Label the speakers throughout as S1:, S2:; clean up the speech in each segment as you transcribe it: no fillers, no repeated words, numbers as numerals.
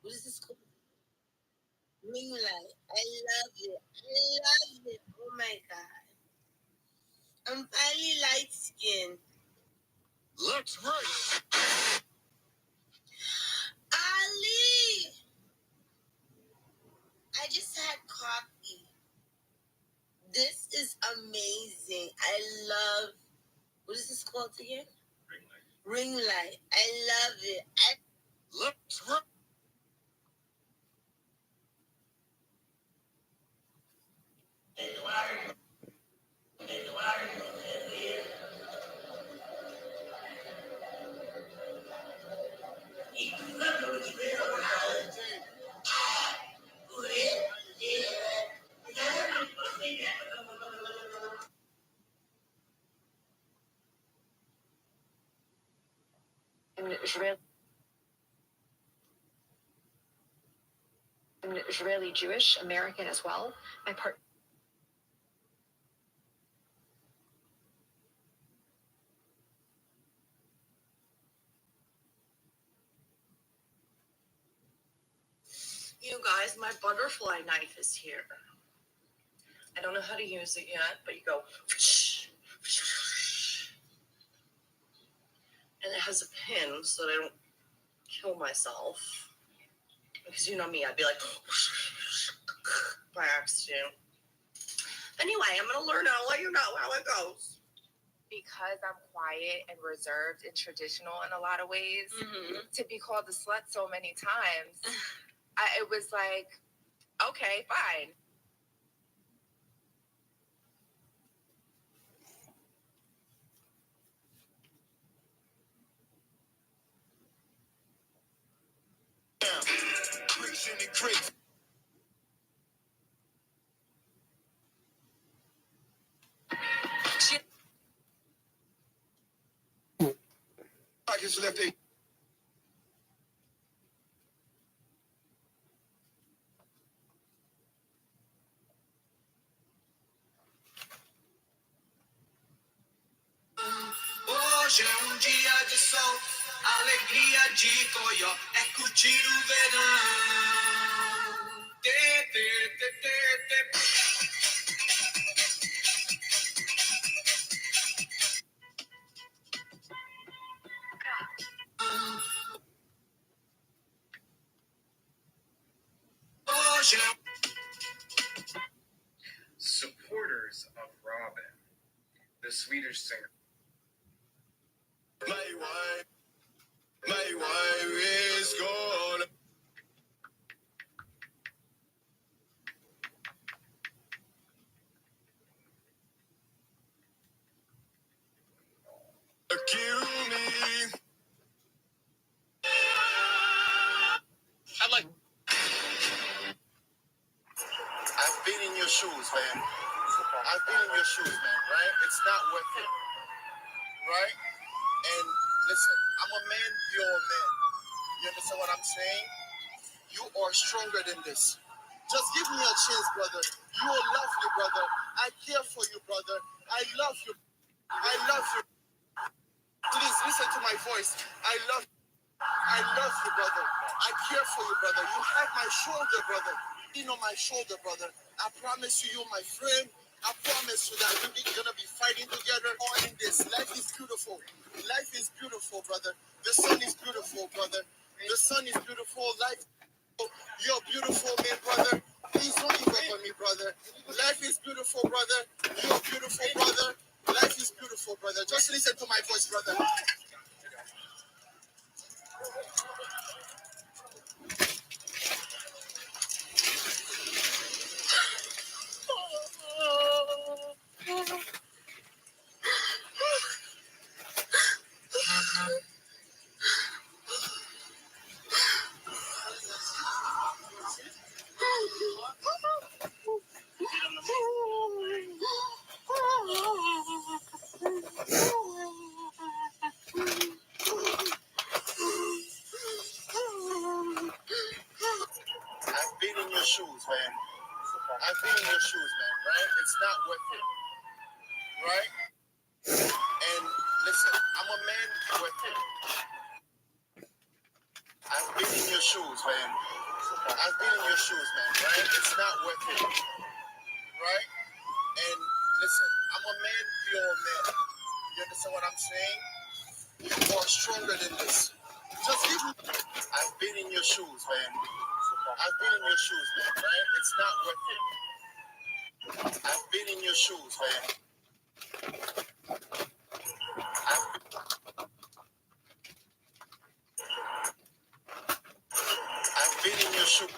S1: What is this called? Ring light. I love it. I love it. Oh my god. I'm finally light skinned. Let's race. Ali! I just had coffee. This is amazing. I love. What is this called again? Ring light. I love it. Let's race.
S2: Israeli Jewish American as well. My part.
S3: You guys, my butterfly knife is here. I don't know how to use it yet, but you go, and it has a pin so that I don't kill myself. Because you know me, I'd be like, by accident. Anyway, I'm going to learn how to let you know how it goes.
S2: Because I'm quiet and reserved and traditional in a lot of ways, to be called a slut so many times, it was like, okay, fine.
S1: Pockets left. Hoje é dia de sol, alegria de coió, é curtir o verão. Tê, tê, tê, tê, tê. Hoje é...
S4: Supporters of Robin, the Swedish singer.
S1: My wife is gone. Kill me. I've been in your shoes, man. I've been in your shoes, man, right? It's not worth it, right? And listen, I'm a man, you're a man. You understand what I'm saying? You are stronger than this. Just give me a chance, brother. You are lovely, brother. I care for you, brother. I love you. I love you. Please listen to my voice. I love you, brother. I care for you, brother. You have my shoulder, brother. You know my shoulder, brother. I promise you, you're my friend. I promise you that we're gonna be fighting together all in this. Life is beautiful. Life is beautiful, brother. The sun is beautiful, brother. The sun is beautiful. Life, you're beautiful, man, brother. Please don't give up on me, brother. Life is beautiful, brother. You're beautiful, brother. Life is beautiful, brother. Just listen to my voice, brother. your shoes, man, right? It's not worth it, right? And listen, I'm a man worth it. I've been in your shoes, man. I've been in your shoes, man, right? It's not worth it, right? And listen, I'm a man, you're a man. You understand what I'm saying? You are stronger than this. Just give me. I've been in your shoes, man. I've been in your shoes, man, right? It's not worth it. I've been in your shoes, man. I've been in your shoes.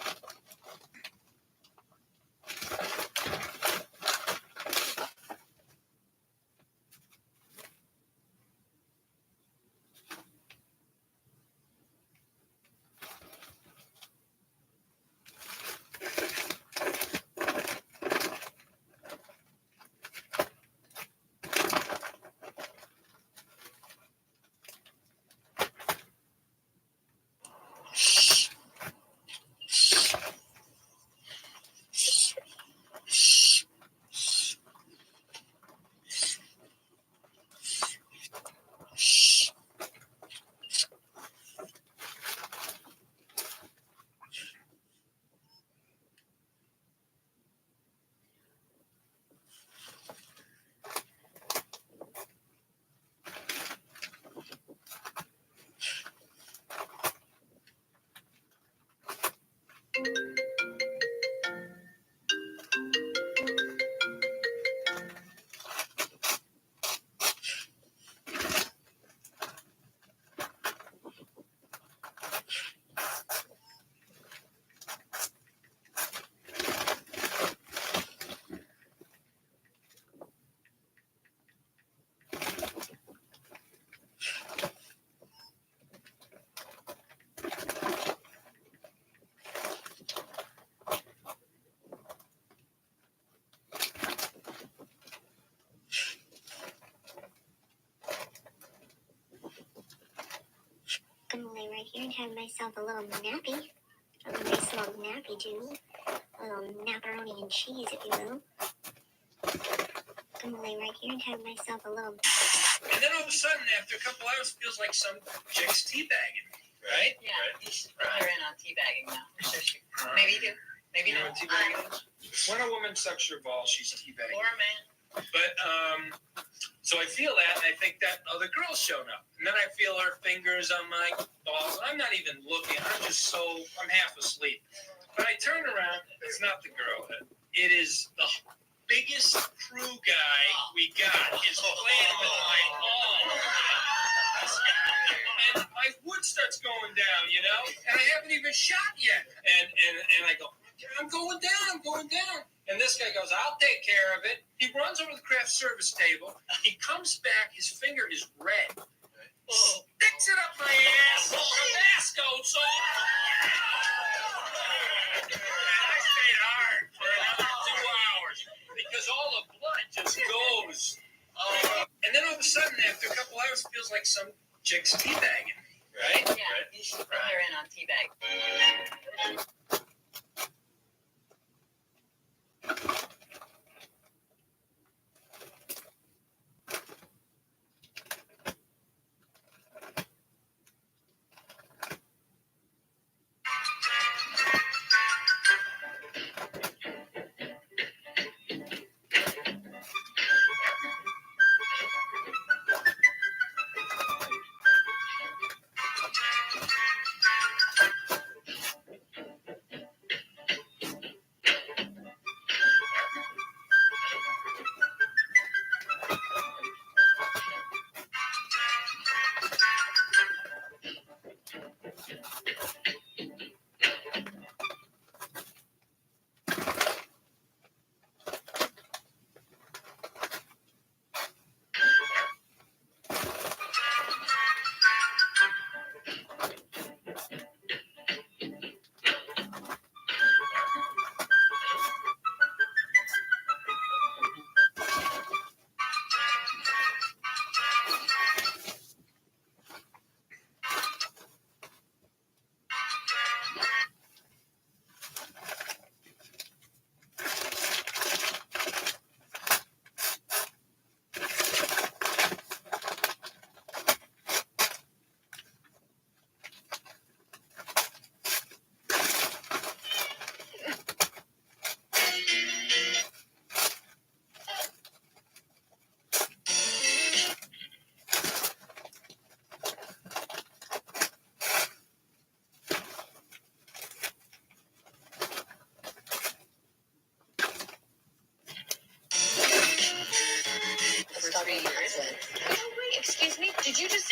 S5: I'm gonna lay right here and have myself a little nappy. A nice little nappy too. A little macaroni and cheese, if you will. I'm gonna lay right here and have myself a little.
S6: And then all of a sudden, after a couple hours, it feels like some chick's teabagging, right?
S7: Yeah, you should bring her in on teabagging now. I'm sure she. Maybe you do. Maybe
S6: You know
S7: not.
S6: what teabagging is? When a woman sucks your ball, she's teabagging.
S7: Or a man.
S6: But so I feel that, and I think that other girl's shown up, and then I feel her fingers on my balls. I'm not even looking. I'm half asleep. But I turn around. It's not the girl. It is the biggest crew guy we got is playing with my ball. And my wood starts going down, and I haven't even shot yet. And I go, I'm going down. And this guy goes, I'll take care of it. He runs over to the craft service table. He comes back. His finger is red. Sticks it up my ass. Tabasco sauce. And I stayed hard for another 2 hours because all the blood just goes. And then all of a sudden, after a couple hours, it feels like some chick's teabagging, right?
S7: Yeah, you should bring her in on teabagging.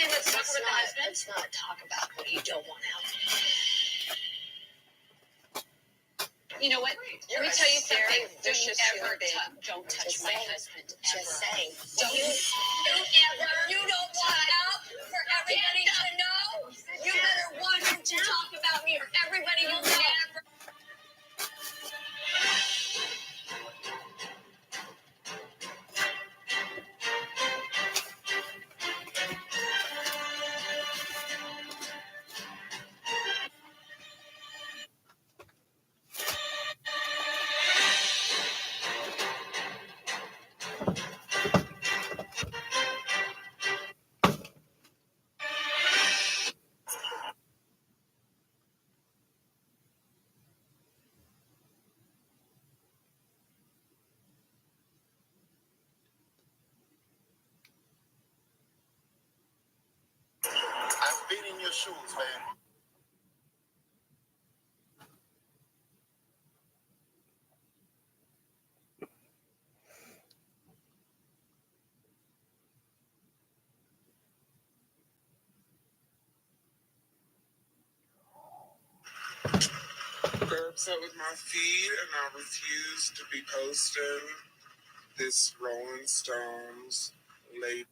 S7: saying let's talk
S3: Let's
S7: about the
S3: not,
S7: husband?
S3: let's not talk about what you don't want out.
S7: You know what?
S3: You're
S7: Let me
S3: a
S7: tell you something.
S3: very
S7: Don't
S3: vicious
S7: ever
S3: human being.
S7: don't touch
S3: Just
S7: my
S3: saying.
S7: husband.
S3: Just
S7: ever.
S3: saying.
S7: Don't you ever. You don't want out for everybody to know. You better watch what you talk about me, or everybody will know.
S1: I've been in your shoes, man.
S8: They're upset with my feed, and I refuse to be posting this Rolling Stones late.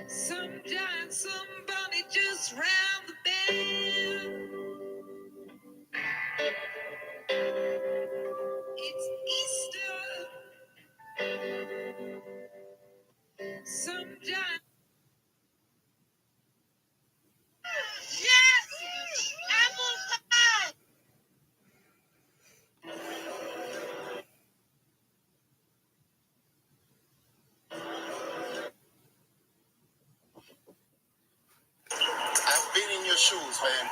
S9: Sometimes somebody just round the bend. It's Easter. Sometimes. Yes! Apple pie!
S1: I've been in your shoes, man.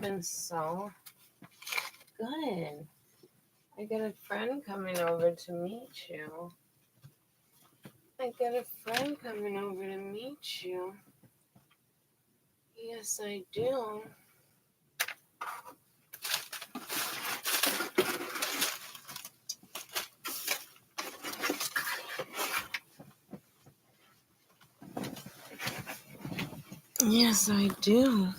S10: been so good. I got a friend coming over to meet you. I got a friend coming over to meet you. Yes, I do. Yes, I do.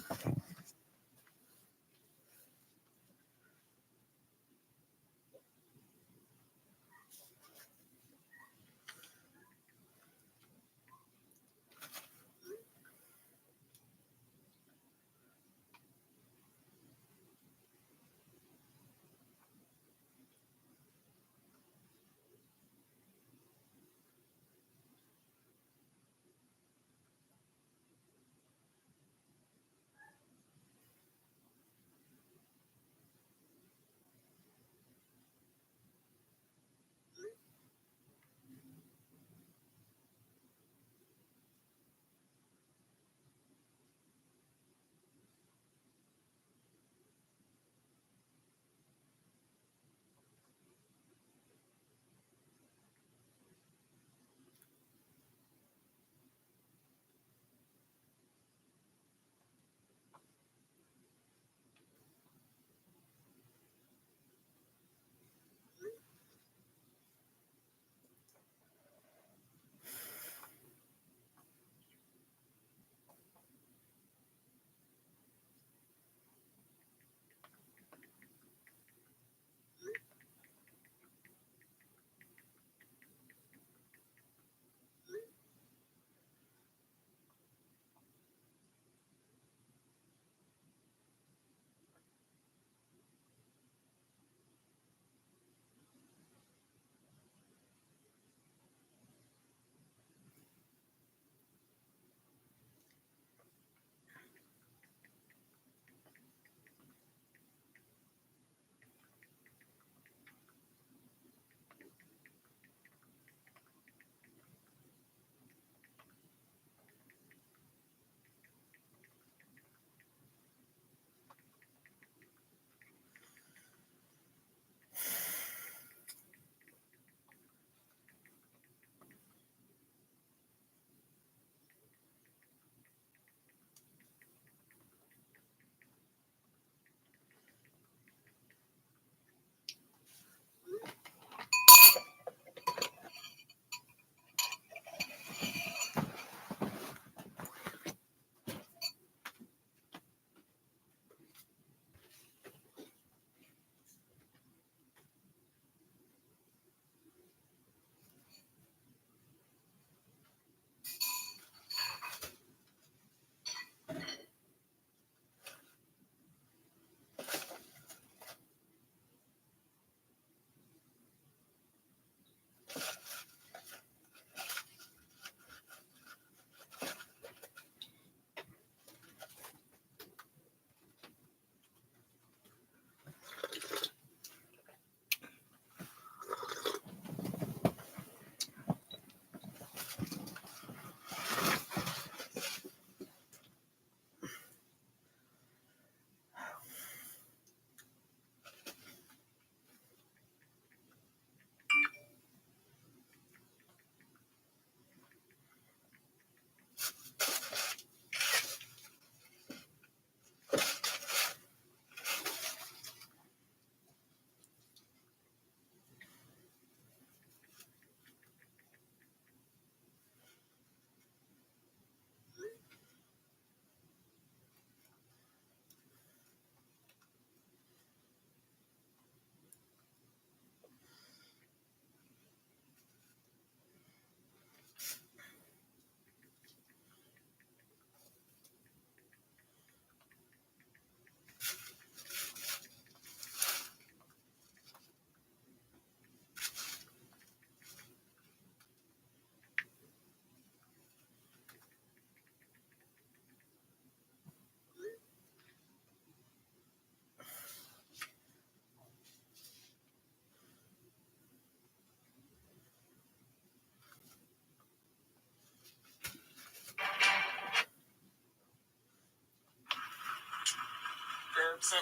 S10: Okay.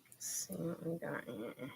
S10: Let's see what we got here.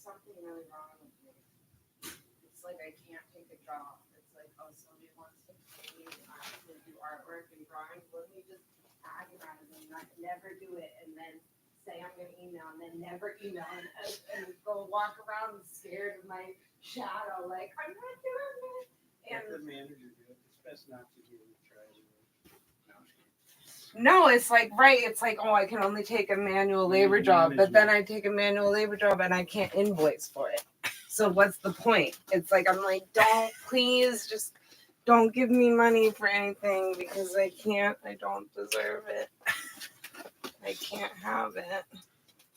S10: something really wrong with me. It's like I can't take a job. It's like, oh, somebody wants to pay me to do artwork and drawings. Let me just agonize and never do it, and then say I'm going to email, and then never email, and go walk around scared of my shadow, like, I'm not doing it. And
S11: the manager do it. It's best not to do it. Try it.
S10: no, it's like, right, it's like, oh, I can only take a manual labor job, but then I take a manual labor job and I can't invoice for it. So what's the point? It's like, I'm like, don't, please, just don't give me money for anything because I don't deserve it. I can't have it.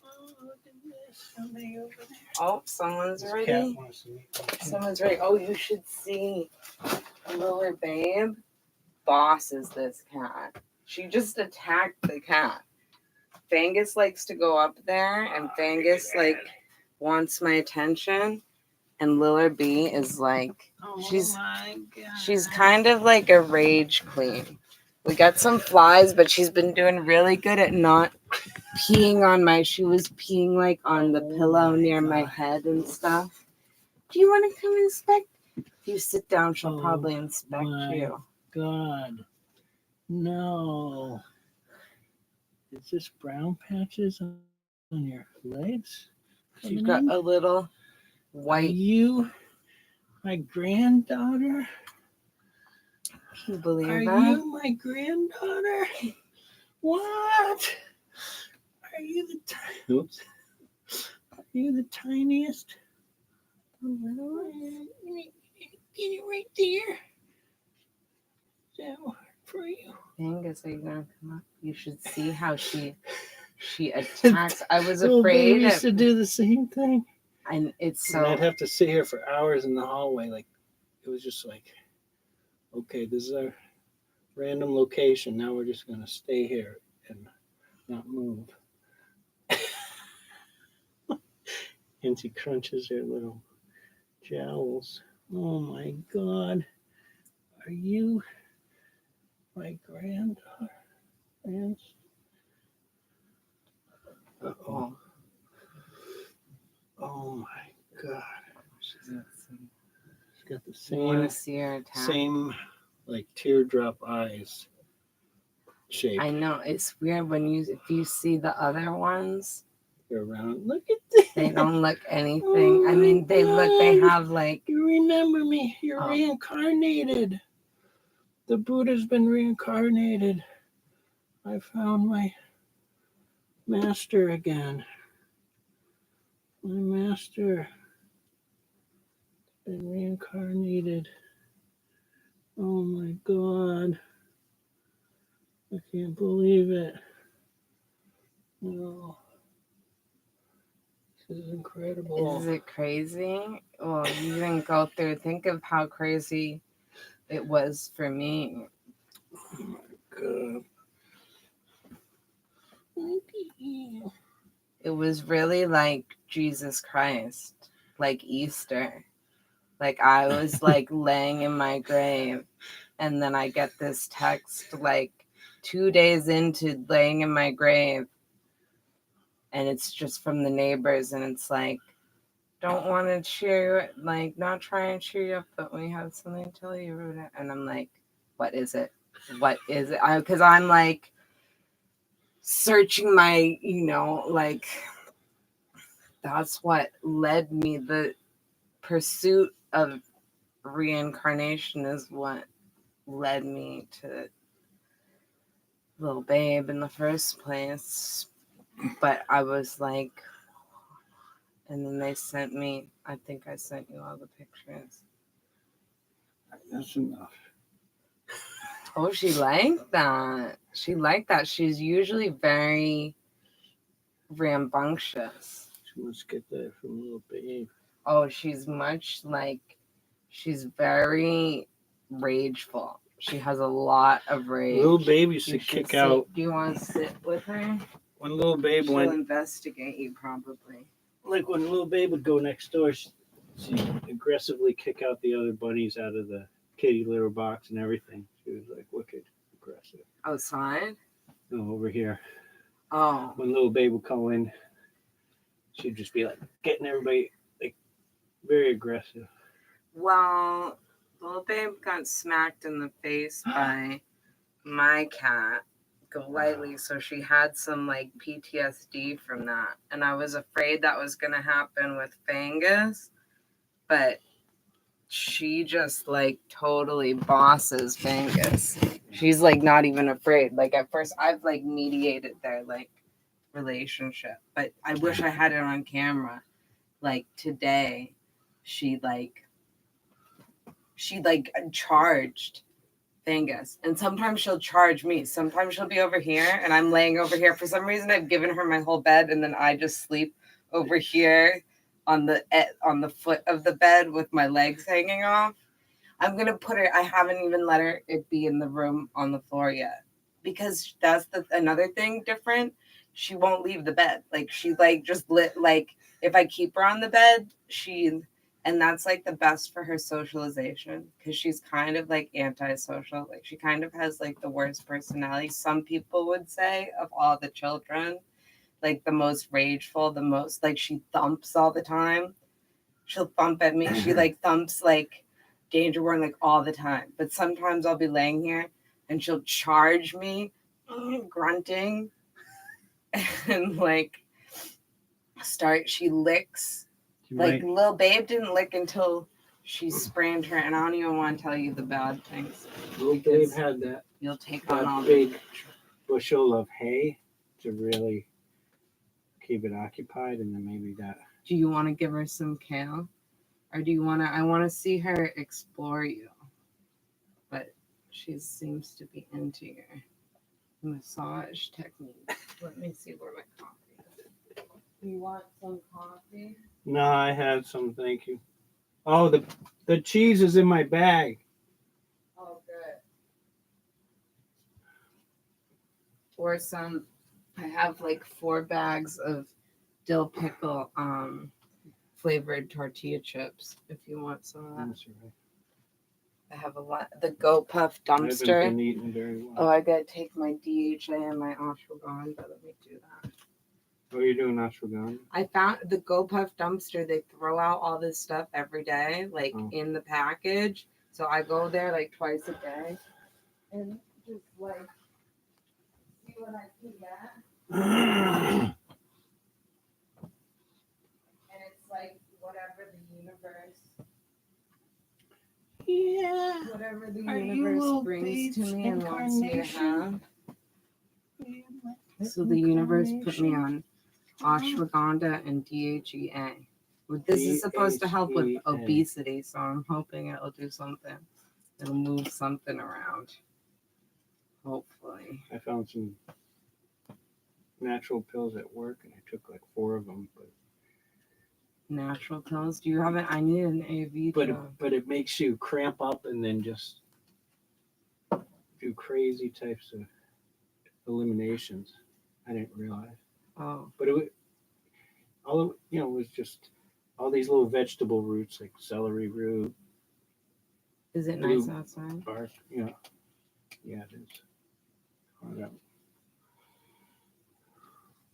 S11: Oh, look at this. Somebody over there.
S10: Oh, someone's
S11: This
S10: ready.
S11: cat wants to meet me.
S10: Someone's ready. Oh, you should see Lower Babe bosses this cat. She just attacked the cat. Fangus likes to go up there, and Fangus like wants my attention. And Liller B is like, she's kind of like a rage queen. We got some flies, but she's been doing really good at not peeing on she was peeing like on the pillow near my head and stuff. Do you want to come inspect? If you sit down, she'll probably inspect you.
S11: God. No. Is this brown patches on your legs?
S10: She's got a little white.
S11: Are you my granddaughter?
S10: Can you believe
S11: Are
S10: that?
S11: you my granddaughter? What? Are you the Oops. Are you the tiniest?
S10: The little
S11: Get it right there. Is that hard for you?
S10: Angus, are you gonna come up? You should see how she attacks. I was
S11: Little
S10: afraid
S11: baby used to do the same thing.
S10: and it's
S11: And I'd
S10: so
S11: have to sit here for hours in the hallway. Like it was just like, okay, this is our random location. Now we're just gonna stay here and not move. And she crunches her little jowls. Oh my God. Are you my granddaughter? Uh-oh. Oh my God. She's got the
S10: you want
S11: same,
S10: to see her attack?
S11: like teardrop eyes shape.
S10: I know it's weird if you see the other ones,
S11: They're around. Look at this.
S10: they don't look anything.
S11: Oh
S10: I mean,
S11: my
S10: they
S11: God.
S10: have like.
S11: You remember me. You're
S10: Oh.
S11: reincarnated. The Buddha's been reincarnated. I found my master again. My master been reincarnated. Oh my God. I can't believe it. No. This is incredible.
S10: Is it crazy? Well, you didn't go through. Think of how crazy it was for me.
S11: Oh my God. Look at you.
S10: It was really like Jesus Christ, like Easter. Like I was like laying in my grave, and then I get this text like 2 days into laying in my grave, and it's just from the neighbors, and it's like, don't want to cheer you, like not try and cheer you up, but we have something to tell you. And I'm like, what is it? What is it? Because I'm like searching my, like that's what led me. The pursuit of reincarnation is what led me to Little Babe in the first place. But I was like, and then they sent me, I think I sent you all the pictures.
S11: That's enough.
S10: Oh, she liked that. She's usually very rambunctious.
S11: She must get that from Little Babe.
S10: Oh, she's very rageful. She has a lot of rage.
S11: Little Babe used to kick out.
S10: Do you want to sit with her?
S11: When Little Babe
S10: She'll
S11: went,
S10: investigate you probably.
S11: like when Little Babe would go next door, she'd aggressively kick out the other bunnies out of the kitty litter box and everything. She was like wicked aggressive.
S10: Outside?
S11: No, over here.
S10: Oh.
S11: When Little Babe would call in, she'd just be like getting everybody very aggressive.
S10: Well, little babe got smacked in the face by my cat, Golightly, so she had some like PTSD from that. And I was afraid that was going to happen with Fangus, but she just like totally bosses Fangus. She's like not even afraid. Like at first I've like mediated their like relationship, but I wish I had it on camera. Like today, she charged Fangus, and sometimes she'll charge me. Sometimes she'll be over here and I'm laying over here. For some reason I've given her my whole bed, and then I just sleep over here on the foot of the bed with my legs hanging off. I'm gonna put her. I haven't even let her it be in the room on the floor yet, because that's another thing different. She won't leave the bed. Like she like just lit like if I keep her on the bed, and that's like the best for her socialization, because she's kind of like antisocial. Like she kind of has like the worst personality, some people would say, of all the children. Like the most rageful, the most like she thumps all the time. She'll thump at me. She like thumps like danger warn like all the time. But sometimes I'll be laying here and she'll charge me, grunting, and like she licks. Like little babe didn't lick until she sprained her, and I don't even want to tell you the bad things.
S11: Little babe had that.
S10: You'll take on all
S11: big bushel of hay to really keep it occupied, and then maybe that.
S10: Do you want to give her some kale? Or do you want to? I want to see her explore you. But she seems to be into your massage technique. Let me see where my coffee is. You want some coffee?
S11: No, I had some, thank you. Oh, the cheese is in my bag.
S10: Oh, good. Or some, I have like 4 bags of dill pickle flavored tortilla chips if you want some of that.
S11: That's right.
S10: I have a lot. The Go Puff
S11: I haven't
S10: dumpster.
S11: been eating very well.
S10: Oh, I gotta take my DHA and my ashwagandha. Let me do that.
S11: What are you doing, ashwagandha?
S10: I found the Go Puff dumpster. They throw out all this stuff every day, like in the package. So I go there like twice a day and just like see what I can get. And it's like whatever the universe.
S11: Yeah.
S10: Whatever the universe brings to me and wants me to have. So the universe put me on ashwagandha and DHEA. This is supposed to help with obesity, so I'm hoping it'll do something. It'll move something around. Hopefully.
S11: I found some natural pills at work, and I took like 4 of them. But
S10: natural pills? Do you have it? I need an AV
S11: but it makes you cramp up and then just do crazy types of eliminations. I didn't realize.
S10: Oh.
S11: But it was just all these little vegetable roots like celery root.
S10: Is it nice outside?
S11: Bark, yeah, it is.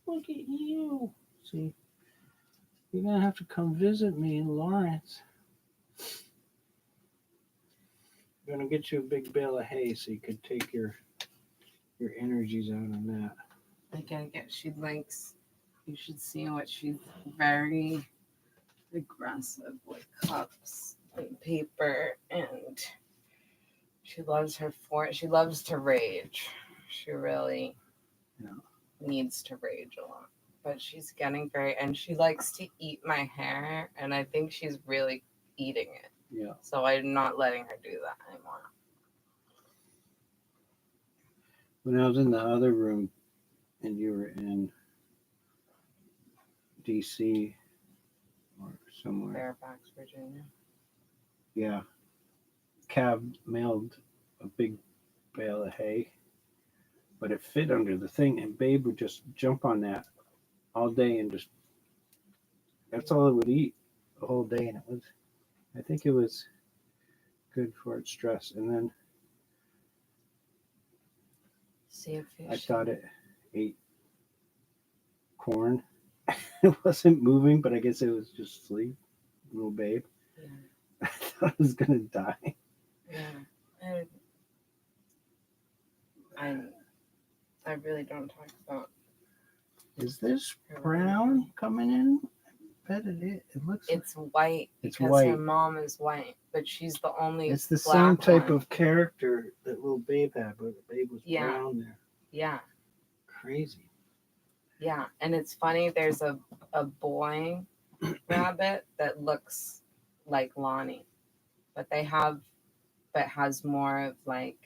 S11: Look at you. See, you're gonna have to come visit me in Lawrence. I'm gonna get you a big bale of hay so you could take your energies out on that.
S10: She likes, you should see what she's very aggressive with cups and paper, and she loves to rage. She really needs to rage a lot, but she's getting and she likes to eat my hair, and I think she's really eating it.
S11: Yeah.
S10: So I'm not letting her do that anymore.
S11: When I was in the other room and you were in DC or somewhere.
S10: Fairfax, Virginia.
S11: Yeah. Cab mailed a big bale of hay, but it fit under the thing, and Babe would just jump on that all day and that's all it would eat the whole day, and I think it was good for its stress. And then I thought it ate corn. It wasn't moving, but I guess it was just asleep. little babe.
S10: Yeah.
S11: I thought I was gonna die.
S10: Yeah. I really don't talk about.
S11: Is this brown coming in? I bet it is. It looks.
S10: It's white
S11: It's
S10: because
S11: white.
S10: her mom is white, but she's the only.
S11: It's the
S10: black
S11: same type
S10: one.
S11: of character that little babe had, but the babe was
S10: Yeah.
S11: brown there.
S10: Yeah.
S11: Crazy.
S10: Yeah, and it's funny. There's a boy rabbit that looks like Lonnie, but has more of like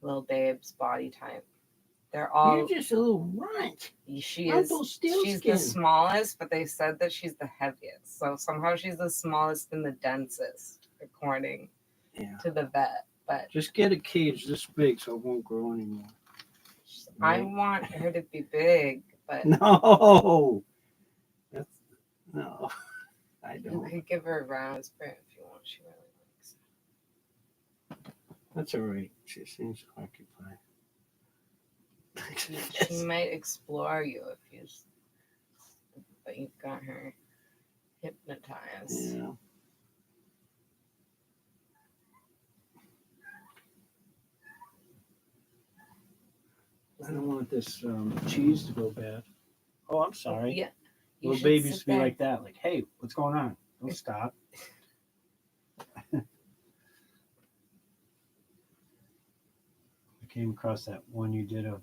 S10: little babe's body type. They're all.
S11: You're just a little runt.
S10: She
S11: Uncle
S10: is.
S11: Steelskin.
S10: She's the smallest, but they said that she's the heaviest. So somehow she's the smallest and the densest, according to the vet. But
S11: Just get a cage this big so it won't grow anymore.
S10: I want her to be big, but
S11: no. No. I
S10: you
S11: don't.
S10: could give her a raspberry if you want. She really likes it.
S11: That's all right. She seems occupied.
S10: She might explore you but you've got her hypnotized.
S11: Yeah. I don't want this cheese to go bad. Oh, I'm sorry.
S10: Yeah. You
S11: Little
S10: should
S11: baby
S10: sit
S11: used to be
S10: there.
S11: like that. Like, hey, what's going on? Don't stop. I came across that one you did of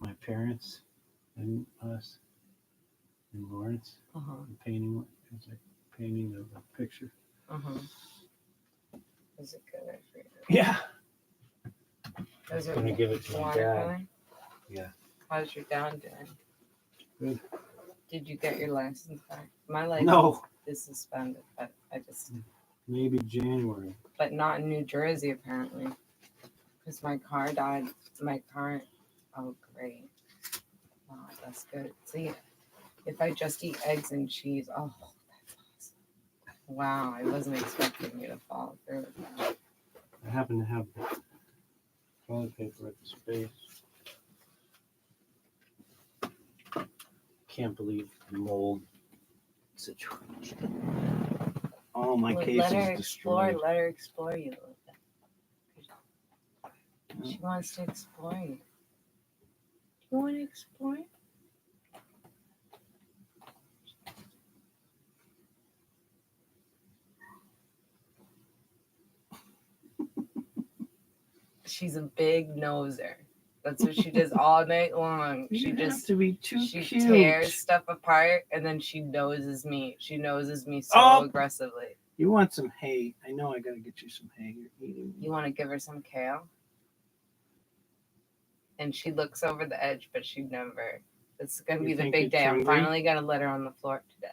S11: my parents and us in Lawrence. And painting. It was like painting of a picture.
S10: Is it good? I forget.
S11: Yeah.
S10: Is it
S11: Gonna give it to my
S10: watercolor?
S11: dad. Yeah.
S10: How's your dad doing?
S11: Good.
S10: Did you get your license back? My license
S11: No.
S10: is suspended, but I just.
S11: Maybe January.
S10: But not in New Jersey, apparently. Because my car died. My car. Oh, great. Wow, that's good. See, if I just eat eggs and cheese, oh, that's awesome. Wow, I wasn't expecting you to follow through with that.
S11: I happen to have toilet paper at the space. Can't believe the mold situation. All my
S10: Well,
S11: cases
S10: let her explore.
S11: destroyed.
S10: Let her explore you a little bit. She wants to explore you. Do you want to explore? She's a big noser. That's what she does all night long.
S11: You
S10: She
S11: have
S10: just
S11: to be too
S10: she
S11: cute.
S10: tears stuff apart and then she noses me. She noses me so
S11: Oh!
S10: aggressively.
S11: You want some hay? I know I gotta get you some hay. You're eating.
S10: You want to give her some kale? And she looks over the edge, but she never. It's gonna
S11: You
S10: be the
S11: think
S10: big
S11: it's
S10: day. I'm
S11: hungry?
S10: finally gonna let her on the floor today.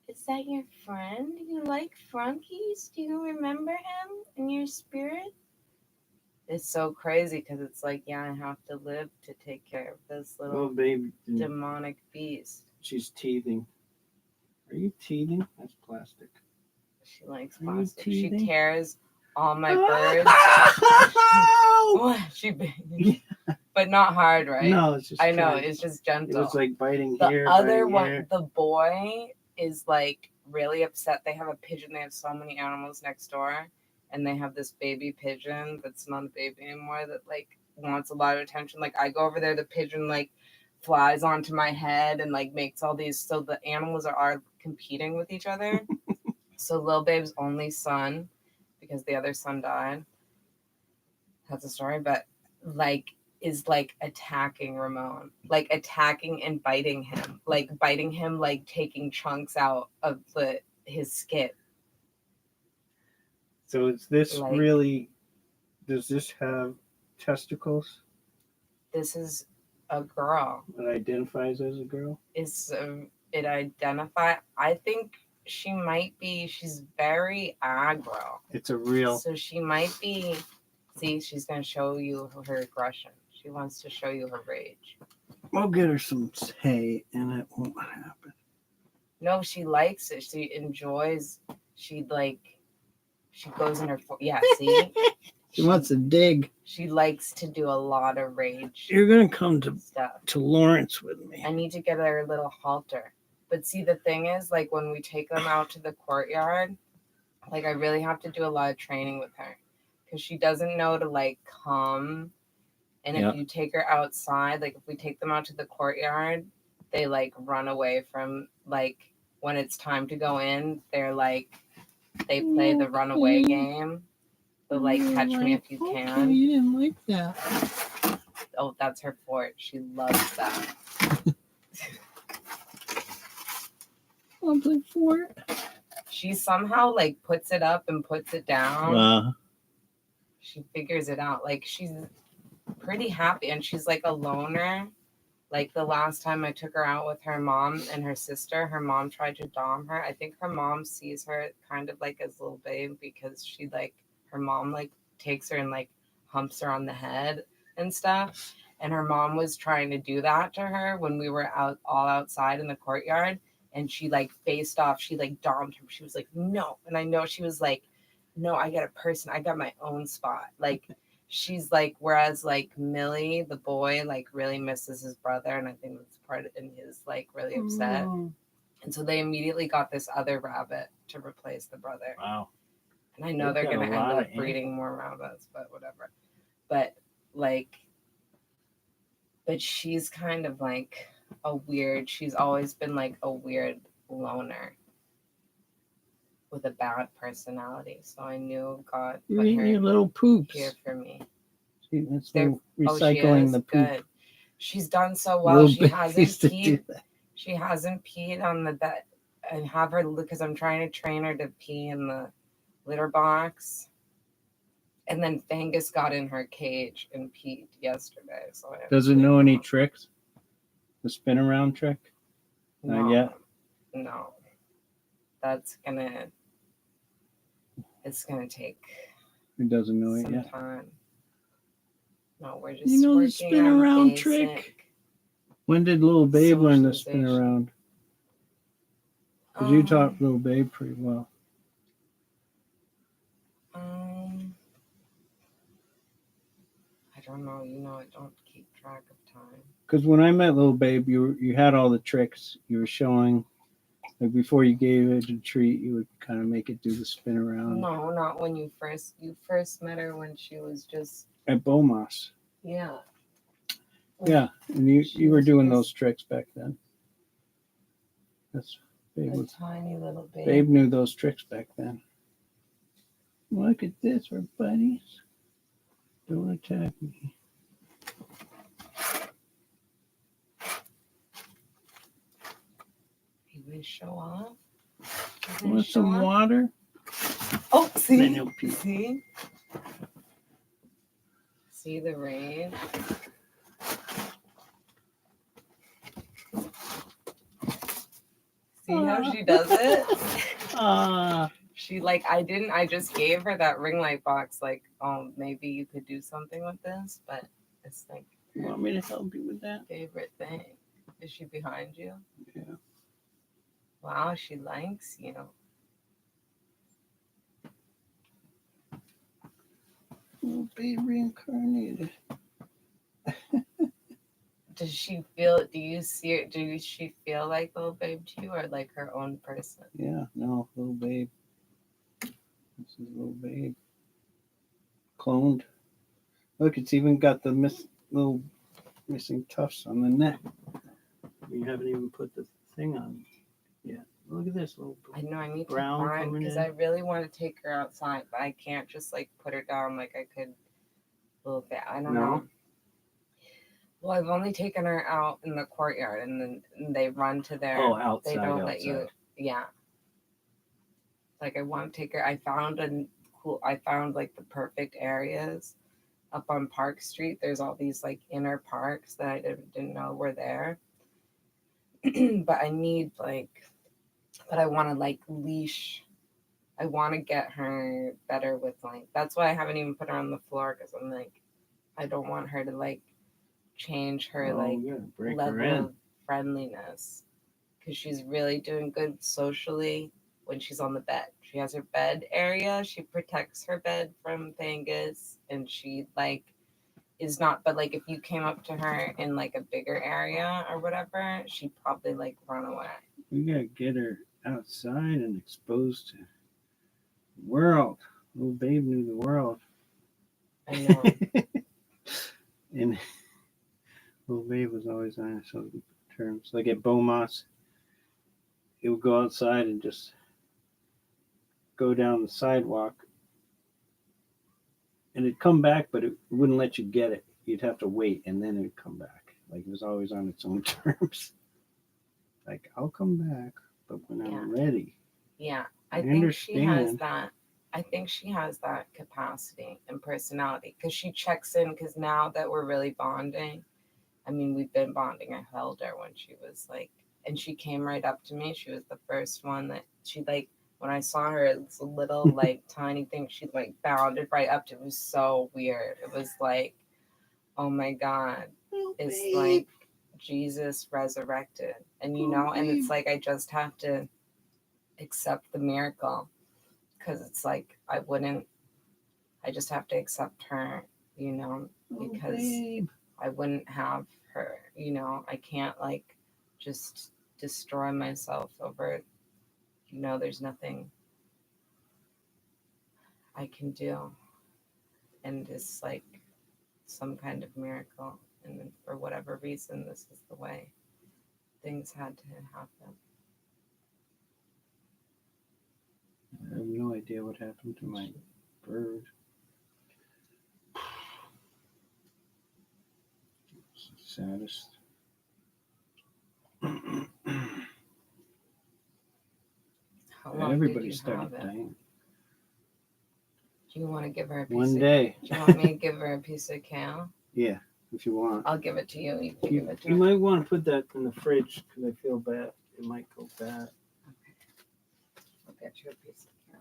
S10: Is that your friend? You like Frunkies? Do you remember him in your spirit? It's so crazy because it's like, yeah, I have to live to take care of this
S11: Well,
S10: little
S11: baby,
S10: demonic beast.
S11: she's teething. Are you teething? That's plastic.
S10: She likes
S11: Are you
S10: plastic. She
S11: teething?
S10: tears all my birds. What? But not hard, right?
S11: No, it's just.
S10: I know,
S11: kind of-
S10: it's just
S11: It
S10: gentle.
S11: was like biting
S10: The
S11: here.
S10: other
S11: biting
S10: one,
S11: here.
S10: the boy is like really upset. They have a pigeon. They have so many animals next door, and they have this baby pigeon that's not a baby anymore that like wants a lot of attention. Like I go over there, the pigeon like flies onto my head and like makes all these. So the animals are competing with each other. So Lil Babe's only son, because the other son died. That's a story, but like is like attacking Ramon, like attacking and biting him, like taking chunks out of his skin.
S11: So is this
S10: Like-
S11: really? Does this have testicles?
S10: This is a girl.
S11: That identifies as a girl?
S10: It identify. I think she might be. She's very aggro.
S11: It's a real.
S10: So she might be. See, she's gonna show you her aggression. She wants to show you her rage.
S11: We'll get her some hay, and it won't happen.
S10: No, she likes it. She enjoys. She goes in her. Yeah, see.
S11: She wants to dig.
S10: She likes to do a lot of rage
S11: You're gonna come
S10: stuff.
S11: to Lawrence with me.
S10: I need to get her a little halter. But see, the thing is, like, when we take them out to the courtyard, like, I really have to do a lot of training with her because she doesn't know to, like, come. And
S11: Yeah.
S10: if you take her outside, like, if we take them out to the courtyard, they, like, run away from, like, when it's time to go in, they're, like, they play the runaway game. The, like, catch me if you
S11: Okay,
S10: can.
S11: you didn't like that.
S10: Oh, that's her fort. She loves that.
S11: Lovely fort.
S10: She somehow, like, puts it up and puts it down. She figures it out. Like, she's pretty happy, and she's like a loner. Like, the last time I took her out with her mom and her sister, her mom tried to dom her. I think her mom sees her kind of like as little babe because she, like, her mom, like, takes her and, like, humps her on the head and stuff. And her mom was trying to do that to her when we were out all outside in the courtyard, and she, like, faced off. She, like, domed her. She was like, no. And I know she was like, no, I got a person. I got my own spot. Like, she's like, whereas, like, Millie, the boy, like, really misses his brother, and I think that's part of, and he's, like, really upset. And so they immediately got this other rabbit to replace the brother.
S11: Wow.
S10: And I know
S11: They've
S10: they're
S11: got
S10: going
S11: a
S10: to end
S11: lot
S10: up
S11: of
S10: breeding more rabbits, but whatever. But, like, but she's kind of like a weird, she's always been like a weird loner with a bad personality. So I knew God
S11: You're
S10: put
S11: eating
S10: her
S11: your little poops.
S10: here for me.
S11: See, that's
S10: They're-
S11: recycling the poop.
S10: Good. She's done so well.
S11: Little
S10: She
S11: babies
S10: hasn't
S11: that do
S10: peed.
S11: that.
S10: She hasn't peed on the bed. And have her, because I'm trying to train her to pee in the litter box. And then Fangus got in her cage and peed yesterday. So I
S11: Does it know any tricks? The spin around trick? Not yet.
S10: No. That's gonna. It's gonna take
S11: It doesn't know it
S10: some
S11: yet.
S10: time. No, we're just
S11: You know the
S10: working
S11: spin
S10: on
S11: around
S10: basic
S11: trick? When did little babe learn to spin
S10: socialization.
S11: around? Because you taught little babe pretty well.
S10: I don't know. You know, I don't keep track of time.
S11: Because when I met little babe, you had all the tricks you were showing. Like before you gave it a treat, you would kind of make it do the spin around.
S10: No, not when you first met her when she was just
S11: At Beaumoss.
S10: yeah.
S11: Yeah, and you were doing those tricks back then. That's Babe
S10: A
S11: was
S10: tiny little baby.
S11: Babe knew those tricks back then. Look at this, we're buddies. Don't attack me.
S10: You gonna show off?
S11: Want some water?
S10: Oh, see?
S11: Then you'll pee.
S10: See the rain? See how she does it? She like, I just gave her that ring light box, like, oh, maybe you could do something with this, but it's like,
S11: You want me to help you with that?
S10: favorite thing. Is she behind you?
S11: Yeah.
S10: Wow, she likes you.
S11: Little babe reincarnated.
S10: Does she feel, do she feel like little babe to you or like her own person?
S11: Yeah, no, little babe. This is little babe. Cloned. Look, it's even got the little missing tufts on the neck. We haven't even put the thing on yet. Look at this little
S10: I know I need
S11: brown
S10: to find,
S11: coming
S10: because
S11: in.
S10: I really want to take her outside, but I can't just like put her down like I could a little bit. I don't know. Well, I've only taken her out in the courtyard, and then they run to their.
S11: outside.
S10: They don't let you. Yeah. Like I want to take her. I found like the perfect areas up on Park Street. There's all these like inner parks that I didn't know were there. But I need but I want to like leash. I want to get her better with like. That's why I haven't even put her on the floor, because I'm like, I don't want her to like change her level of friendliness, because she's really doing good socially when she's on the bed. She has her bed area. She protects her bed from Fangus, and she like is not. But like if you came up to her in like a bigger area or whatever, she'd probably like run away.
S11: We gotta get her outside and exposed to the world. Little babe knew the world.
S10: I know.
S11: And little babe was always on some terms. Like at Beaumont's, he would go outside and just go down the sidewalk, and it'd come back, but it wouldn't let you get it. You'd have to wait, and then it'd come back. Like it was always on its own terms. Like, I'll come back, but when I'm ready.
S10: Yeah,
S11: I
S10: I think she has
S11: understand.
S10: that. I think she has that capacity and personality because she checks in. Because now that we're really bonding, I mean, we've been bonding. I held her when she was like, and she came right up to me. She was the first one that she like. When I saw her, it was a little like tiny thing. She like bounded right up to. It was so weird. It was like, oh my God, it's like Jesus resurrected, and you know, and it's like I just have to accept the miracle because it's like I just have to accept her, you know, because I wouldn't have her, you know. I can't like just destroy myself over, you know, there's nothing I can do, and it's like some kind of miracle, and then for whatever reason this is the way things had to happen.
S11: I have no idea what happened to my bird. It's the saddest.
S10: How long
S11: Everybody
S10: did you
S11: started
S10: have it?
S11: dying.
S10: Do you want to give her a piece
S11: One
S10: of
S11: day.
S10: Do you want me to give her a piece of kale?
S11: Yeah, if you want.
S10: I'll give it to you. You can give it to
S11: You
S10: her.
S11: might want to put that in the fridge because I feel bad. It might go bad.
S10: I'll get you a piece of kale.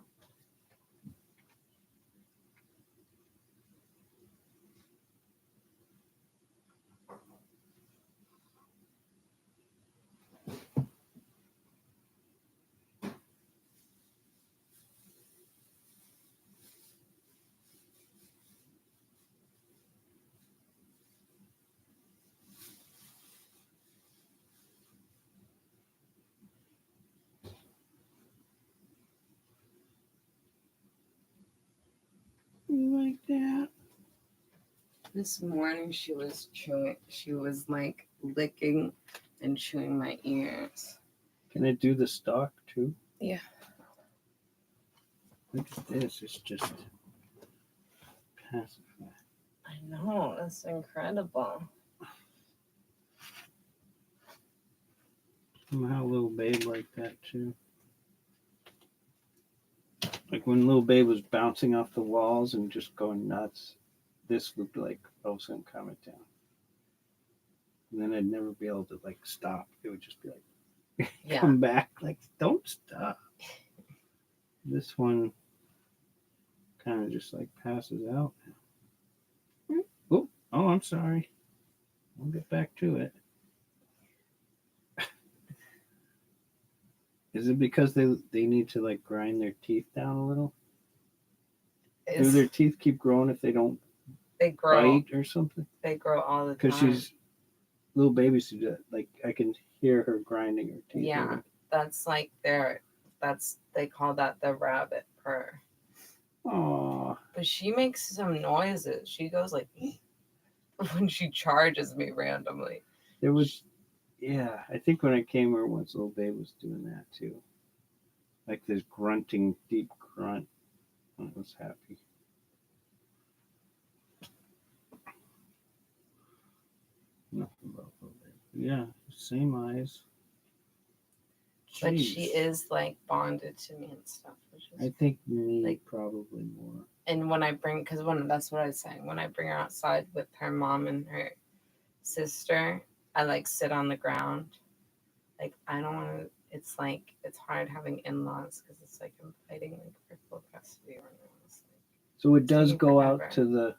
S11: You like that?
S10: This morning she was like licking and chewing my ears.
S11: Can it do the stalk too?
S10: Yeah.
S11: Look at this. It's just pacified.
S10: I know, that's incredible.
S11: Somehow little babe like that too. Like when little babe was bouncing off the walls and just going nuts, this would like all of a sudden calm it down. And then I'd never be able to like stop. It would just be like come back. Like, don't stop. This one kind of just like passes out. Oh, I'm sorry. We'll get back to it. Is it because they need to like grind their teeth down a little? Do their teeth keep growing if they don't bite or something?
S10: They grow all the time.
S11: Because little babies do that. Like I can hear her grinding her teeth.
S10: Yeah, that's like they call that the rabbit purr.
S11: Aww.
S10: But she makes some noises. She goes like when she charges me randomly.
S11: There was, yeah, I think when I came here once, little babe was doing that too. Like this grunting, deep grunt. I was happy. Nothing about little babe. Yeah, same eyes.
S10: But
S11: Jeez.
S10: she is like bonded to me and stuff. Which is,
S11: I think me
S10: like,
S11: probably more.
S10: and when I bring, that's what I was saying. When I bring her outside with her mom and her sister, I like sit on the ground. Like I don't want to. It's like it's hard having in-laws because it's like I'm fighting like for full custody right now. It's like,
S11: So it does
S10: taking
S11: go
S10: forever.
S11: out to the.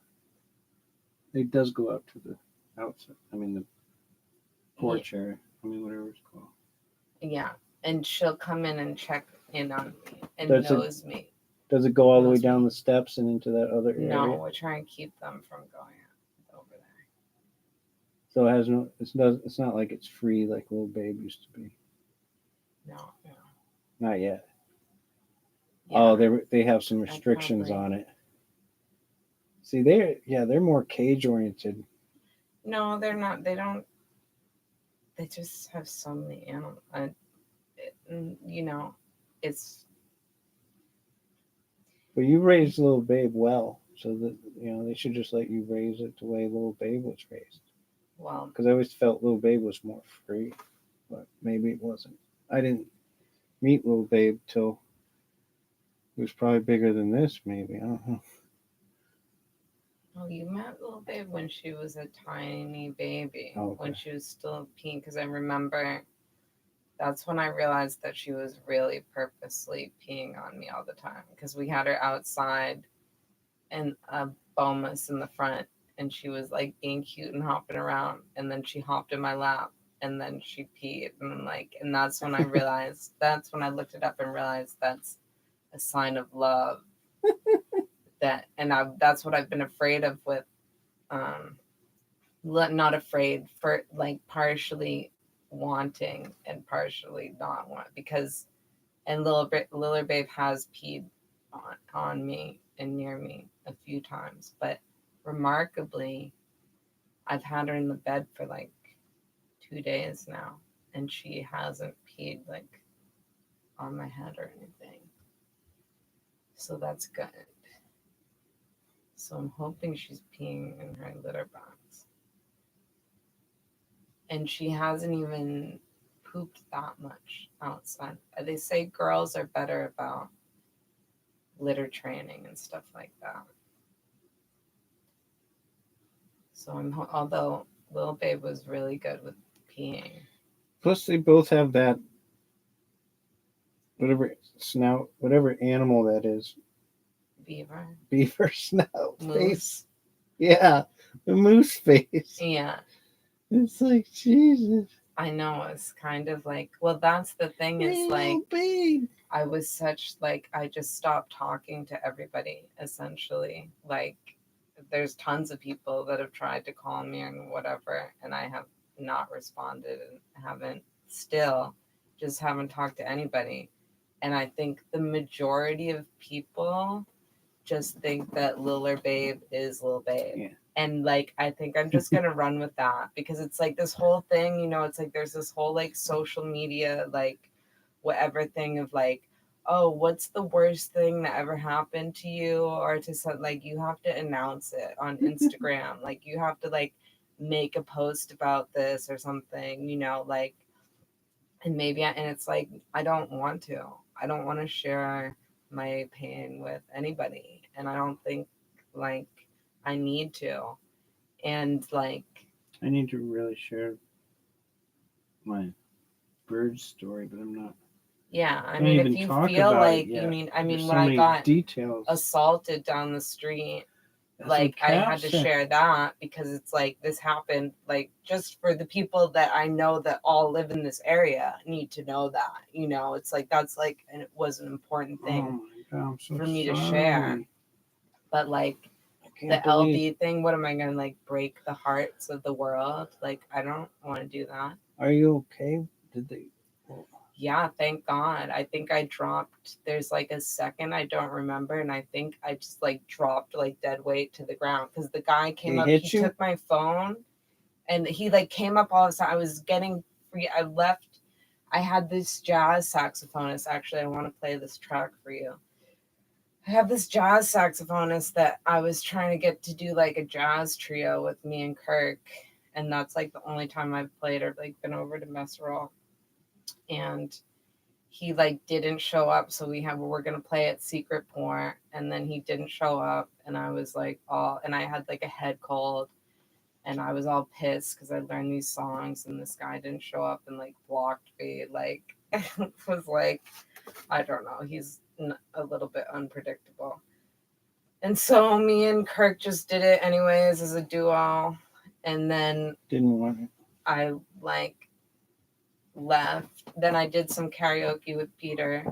S11: It does go out to the outside. I mean the porch area. I mean whatever it's called.
S10: Yeah, and she'll come in and check in on me and
S11: Does it-
S10: knows me.
S11: Does it go all the way down the steps and into that other area?
S10: No, we're trying to keep them from going over there.
S11: So it has no. It's not like it's free like little babe used to be.
S10: No.
S11: Not yet.
S10: Yeah.
S11: Oh, they have some restrictions
S10: probably-
S11: on it. See, they're more cage oriented.
S10: No, they're not. They don't. They just have so many animals. You know, it's
S11: But you raised little babe well, so that they should just let you raise it the way little babe was raised.
S10: well.
S11: Because I always felt little babe was more free, but maybe it wasn't. I didn't meet little babe till he was probably bigger than this. Maybe I don't know.
S10: Oh, you met little babe when she was a tiny baby,
S11: Oh, okay.
S10: when she was still peeing. Because I remember that's when I realized that she was really purposely peeing on me all the time. Because we had her outside and a boneless in the front, and she was like being cute and hopping around, and then she hopped in my lap, and then she peed, and I'm like, and that's when I realized. That's when I looked it up and realized that's a sign of love. That's what I've been afraid of with not afraid for, like, partially wanting and partially not want, because and Liller Babe has peed on me and near me a few times, but remarkably I've had her in the bed for like 2 days now and she hasn't peed like on my head or anything, so that's good. So I'm hoping she's peeing in her litter box. And she hasn't even pooped that much outside. They say girls are better about litter training and stuff like that. So although Lil Babe was really good with peeing.
S11: Plus, they both have that whatever animal that is, beaver snout
S10: Moose.
S11: face. Yeah, the moose face.
S10: Yeah.
S11: It's like Jesus.
S10: I know, it's kind of like, well, that's the thing is like, I was I just stopped talking to everybody essentially. Like, there's tons of people that have tried to call me and whatever, and I have not responded and just haven't talked to anybody. And I think the majority of people just think that Liller Babe is Lil Babe.
S11: Yeah.
S10: And like, I think I'm just gonna run with that because it's like this whole thing, it's like there's this whole like social media, like whatever thing of like, oh, what's the worst thing that ever happened to you? Or to some, like, you have to announce it on Instagram. Like, you have to like make a post about this or something, like, and and it's like, I don't want to share my pain with anybody. And I don't think like I need to. And like,
S11: I need to really share my bird story, but I'm not.
S10: Yeah, I mean, if you feel like, when I got
S11: details
S10: assaulted down the street, like I had to share that because it's like this happened, like just for the people that I know that all live in this area need to know that, it's like that's like, and it was an important thing for me to share. But like the LB thing, what am I gonna like break the hearts of the world? Like, I don't want to do that.
S11: Are you okay? Did they?
S10: Yeah, thank God. I think I dropped, there's like a second I don't remember, and I think I just like dropped like dead weight to the ground because the guy came up, he took my phone, and he like came up all of a sudden. I was getting free. I had this jazz saxophonist. Actually, I want to play this track for you. I have this jazz saxophonist that I was trying to get to do like a jazz trio with me and Kirk, and that's like the only time I've played or like been over to Messerol. And he like didn't show up, so we're gonna play at Secret Point, and then he didn't show up, and I was like and I had like a head cold, and I was all pissed because I learned these songs, and this guy didn't show up and like blocked me, like was like, I don't know, he's a little bit unpredictable. And so me and Kirk just did it anyways as a duo, and then
S11: didn't want it.
S10: I like left. Then I did some karaoke with Peter,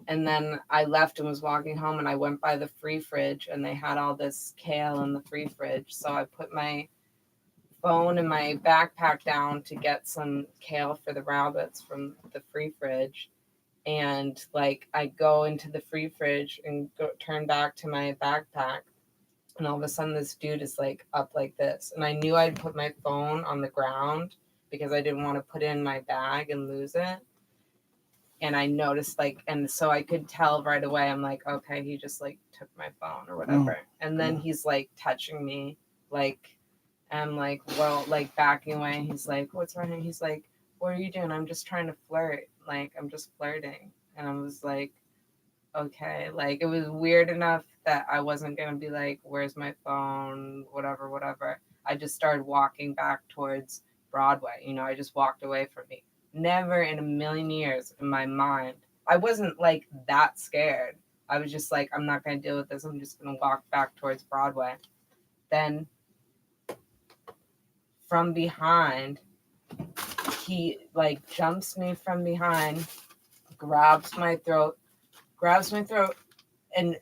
S10: and then I left and was walking home, and I went by the free fridge, and they had all this kale in the free fridge, so I put my phone and my backpack down to get some kale for the rabbits from the free fridge. And like I go into the free fridge and turn back to my backpack, and all of a sudden this dude is like up like this. And I knew I'd put my phone on the ground because I didn't want to put it in my bag and lose it. And I noticed like, and so I could tell right away, I'm like, okay, he just like took my phone or whatever. And then he's like touching me, like, I'm like, well, like backing away. He's like, what's wrong? He's like, what are you doing? I'm just trying to flirt. Like, I'm just flirting. And I was like, okay. Like, it was weird enough that I wasn't going to be like, where's my phone? Whatever. I just started walking back towards Broadway. You know, I just walked away from me. Never in a million years in my mind. I wasn't like that scared. I was just like, I'm not going to deal with this. I'm just going to walk back towards Broadway. Then from behind, he like jumps me from behind, grabs my throat, and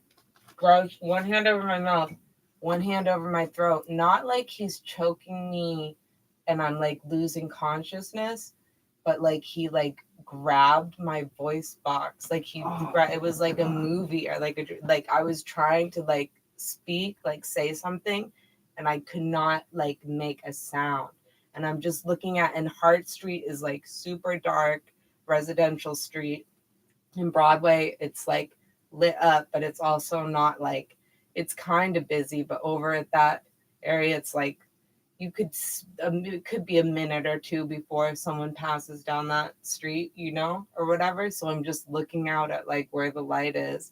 S10: grabs one hand over my mouth, one hand over my throat. Not like he's choking me and I'm like losing consciousness, but like he like grabbed my voice box. Like it was like a movie or like I was trying to like speak, like say something, and I could not like make a sound. And I'm just looking at, and Hart Street is like super dark residential street. In Broadway, it's like lit up, but it's also not like, it's kind of busy, but over at that area, it's like it could be a minute or two before someone passes down that street, you know, or whatever. So I'm just looking out at like where the light is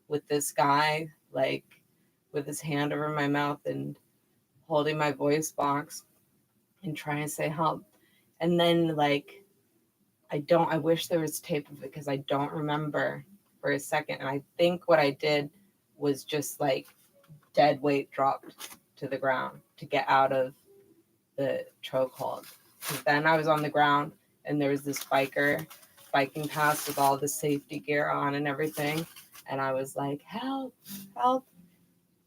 S10: with this guy, like with his hand over my mouth and holding my voice box and trying to say help. And then like, I wish there was tape of it because I don't remember for a second. And I think what I did was just like dead weight dropped to the ground to get out of the chokehold. Then I was on the ground and there was this biker biking past with all the safety gear on and everything. And I was like, help.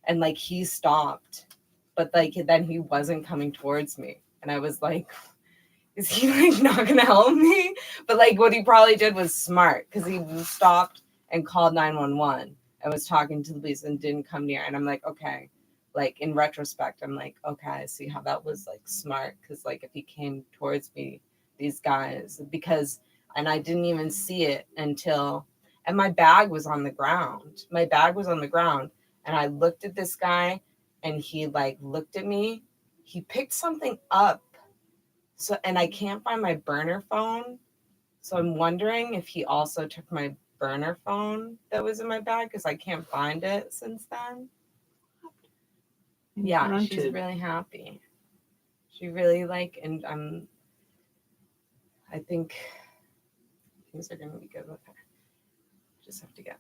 S10: And like he stopped, but like then he wasn't coming towards me. And I was like, is he like not gonna help me? But like what he probably did was smart because he stopped and called 911 and was talking to the police and didn't come near. And I'm like, okay. Like in retrospect, I'm like, okay, I see how that was like smart. Because like if he came towards me, these guys, and I didn't even see it until, and my bag was on the ground. And I looked at this guy and he like looked at me. He picked something up. So, and I can't find my burner phone. So I'm wondering if he also took my burner phone that was in my bag because I can't find it since then. Yeah, she's really happy. She really like, and I think things are going to be good with her. Just have to get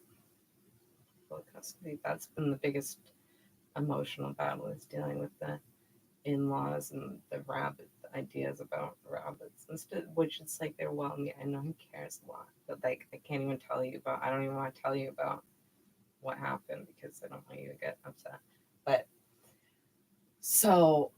S10: full custody. That's been the biggest emotional battle, is dealing with the in-laws and the ideas about rabbits instead, which it's like they're I know he cares a lot, but like I don't even want to tell you about what happened because I don't want you to get upset. But so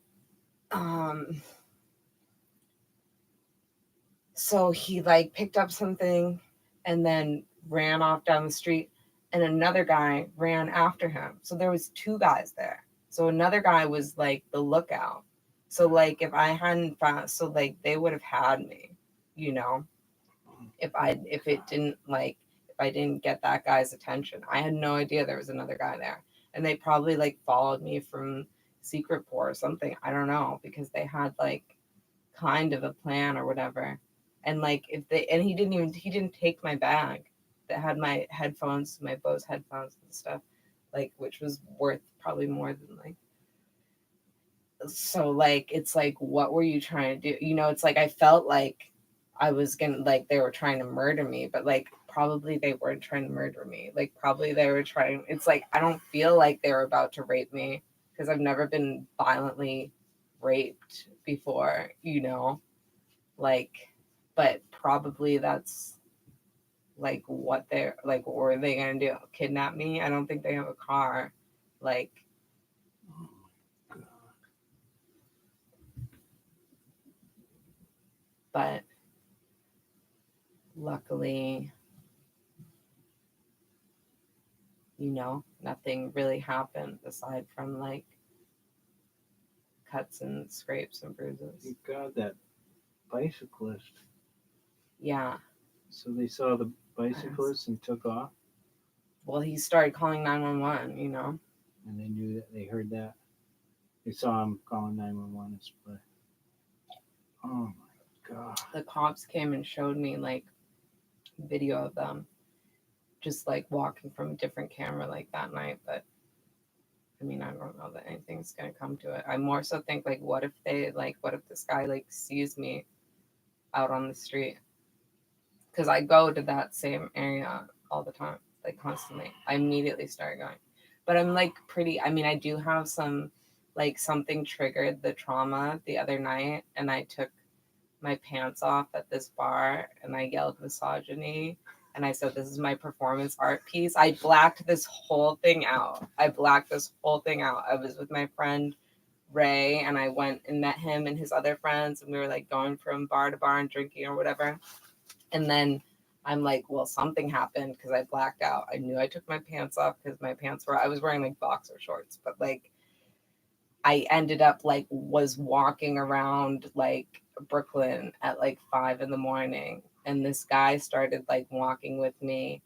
S10: he like picked up something and then ran off down the street, and another guy ran after him. So there was two guys there. So another guy was like the lookout. So like if I hadn't found, so like they would have had me, you know, if I didn't get that guy's attention. I had no idea there was another guy there. And they probably like followed me from Secret Corps or something. I don't know, because they had like kind of a plan or whatever. And like he didn't take my bag that had my headphones, my Bose headphones and stuff, like, which was worth probably more than like, so like, it's like, what were you trying to do? You know, it's like, I felt like I was gonna, like, they were trying to murder me, but like, probably they weren't trying to murder me. Like, probably they were trying, it's like, I don't feel like they were about to rape me because I've never been violently raped before, you know, like, but probably that's like what they're like, what were they gonna do? Kidnap me? I don't think they have a car. Like, But luckily, nothing really happened aside from like cuts and scrapes and bruises.
S11: Thank God that bicyclist.
S10: Yeah.
S11: So they saw the bicyclist and took off,
S10: Well, he started calling 911,
S11: and they knew that they heard that. They saw him calling 911. But oh my God.
S10: The cops came and showed me like video of them just like walking from a different camera like that night. But I mean, I don't know that anything's gonna come to it. I more so think like, what if this guy like sees me out on the street? Because I go to that same area all the time, like constantly. I immediately start going. But I'm like I do have some, like something triggered the trauma the other night, and I took my pants off at this bar and I yelled misogyny and I said, this is my performance art piece. I blacked this whole thing out. I was with my friend Ray, and I went and met him and his other friends, and we were like going from bar to bar and drinking or whatever. And then I'm like, well, something happened because I blacked out. I knew I took my pants off because I was wearing like boxer shorts, but like I ended up like was walking around like Brooklyn at like 5 a.m, and this guy started like walking with me,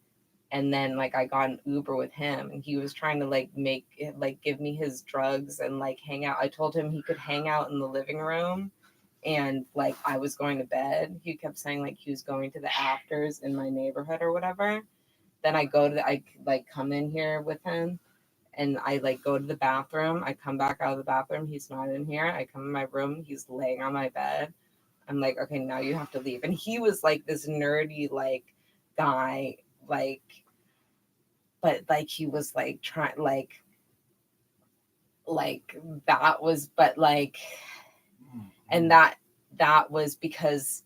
S10: and then like I got an Uber with him, and he was trying to like give me his drugs and like hang out. I told him he could hang out in the living room, and like I was going to bed. He kept saying like he was going to the afters in my neighborhood or whatever. Then I come in here with him, and I like go to the bathroom. I come back out of the bathroom. He's not in here. I come in my room. He's laying on my bed. I'm like, okay, now you have to leave. And he was like this nerdy like guy, like, but like he was like trying like that was, but like, and that was because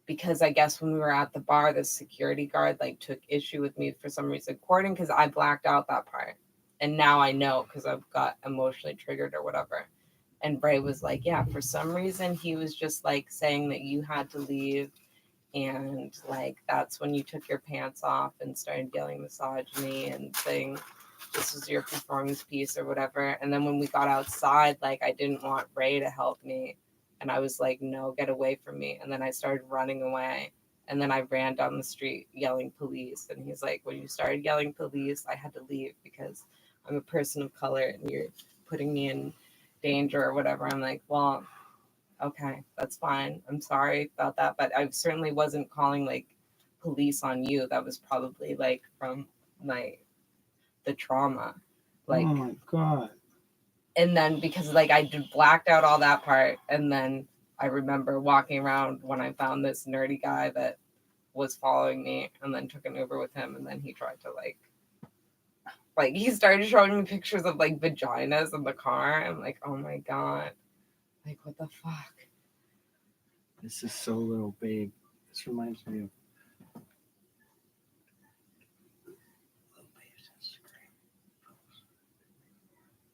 S10: I guess when we were at the bar, the security guard like took issue with me for some reason, according because I blacked out that part. And now I know because I've got emotionally triggered or whatever. And Bray was like, yeah, for some reason, he was just like saying that you had to leave. And like, that's when you took your pants off and started yelling misogyny and saying this was your performance piece or whatever. And then when we got outside, like, I didn't want Ray to help me. And I was like, no, get away from me. And then I started running away. And then I ran down the street yelling police. And he's like, when you started yelling police, I had to leave because I'm a person of color and you're putting me in danger or whatever. I'm like, well, okay, that's fine. I'm sorry about that. But I certainly wasn't calling like police on you. That was probably like from the trauma. Like,
S11: oh my God.
S10: And then because like I blacked out all that part, and then I remember walking around when I found this nerdy guy that was following me, and then took an Uber with him, and then he tried to like he started showing me pictures of like vaginas in the car. I'm like, oh my God, like what the fuck?
S11: This is so little, babe. This reminds me of Little Babe's Instagram.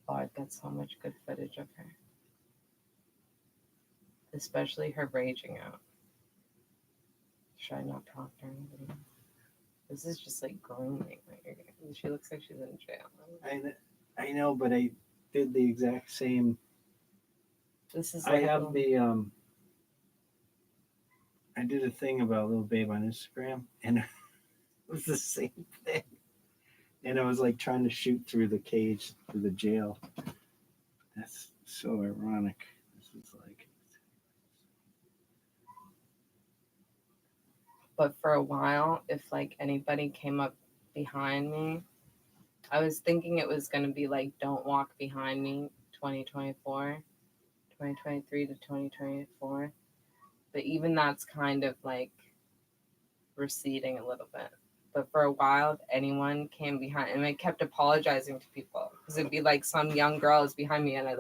S10: Oh, I've got so much good footage of her, especially her raging out. Should I not talk to anybody? This is just like grooming. She looks like she's in jail.
S11: I know, but I did the exact same.
S10: This is.
S11: I have the I did a thing about Little Babe on Instagram, and it was the same thing. And I was like trying to shoot through the cage through the jail. That's so ironic. This is like.
S10: But for a while, if like anybody came up behind me, I was thinking it was going to be like, don't walk behind me 2023 to 2024. But even that's kind of like receding a little bit. But for a while, if anyone came behind, and I kept apologizing to people because it'd be like some young girl is behind me, and I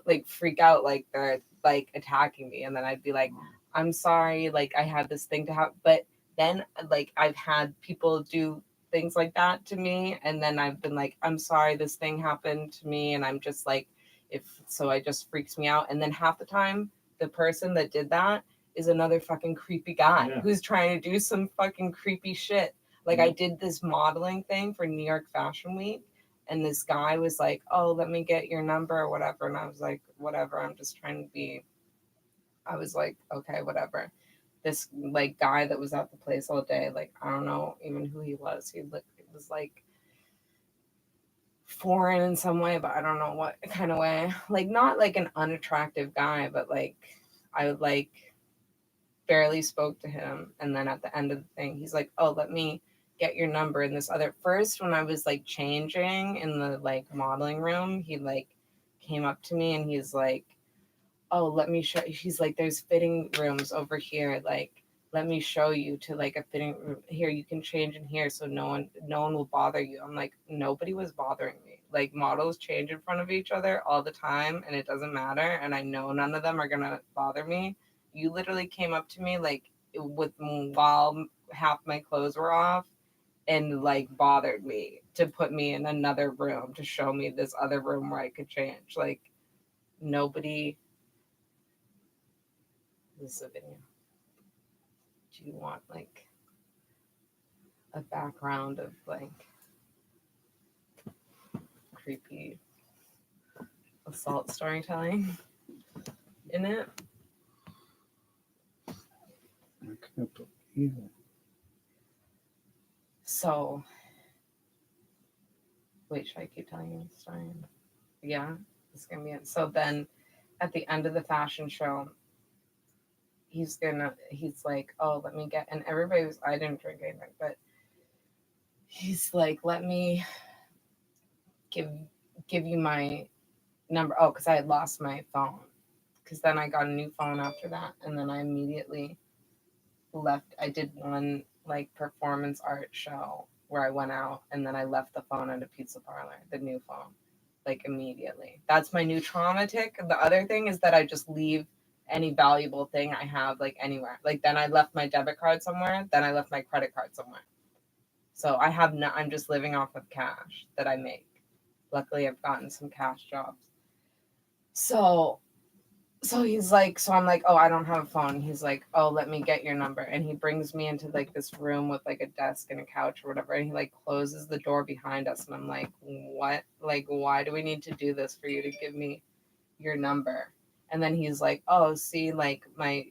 S10: like freak out like they're like attacking me, and then I'd be like, I'm sorry, like I had this thing to have. But then like I've had people do things like that to me, and then I've been like, I'm sorry, this thing happened to me, and I'm just like, it just freaks me out. And then half the time, the person that did that is another fucking creepy guy
S11: Yeah.
S10: who's trying to do some fucking creepy shit. Like, I did this modeling thing for New York Fashion Week, and this guy was like, oh, let me get your number or whatever. And I was like, whatever, I'm just trying to be. I was like, okay, whatever. This like guy that was at the place all day, like, I don't know even who he was. He was like foreign in some way, but I don't know what kind of way. Like, not like an unattractive guy, but like I like barely spoke to him. And then at the end of the thing, he's like, oh, let me get your number. And this other first, when I was like changing in the like modeling room, he like came up to me and he's like, oh, let me show you. He's like, there's fitting rooms over here. Like, let me show you to like a fitting room here. You can change in here so no one will bother you. I'm like, nobody was bothering me. Like, models change in front of each other all the time and it doesn't matter. And I know none of them are gonna bother me. You literally came up to me like while half my clothes were off and like bothered me to put me in another room to show me this other room where I could change. Like, nobody. This is a video. Do you want like a background of like creepy assault storytelling in it?
S11: I can't believe it.
S10: So, wait, should I keep telling you the story? Yeah, it's gonna be it. So then, at the end of the fashion show, he's like, oh, let me get, and everybody was, I didn't drink anything, but he's like, let me give you my number. Oh, because I had lost my phone. Because then I got a new phone after that, and then I immediately left. I did one like performance art show where I went out, and then I left the phone at a pizza parlor, the new phone, like immediately. That's my new trauma tick. The other thing is that I just leave any valuable thing I have like anywhere. Like, then I left my debit card somewhere, then I left my credit card somewhere. So I have no, I'm just living off of cash that I make. Luckily, I've gotten some cash jobs. So he's like, so I'm like, oh, I don't have a phone. He's like, oh, let me get your number. And he brings me into like this room with like a desk and a couch or whatever. And he like closes the door behind us. And I'm like, what? Like, why do we need to do this for you to give me your number? And then he's like, oh, see, like my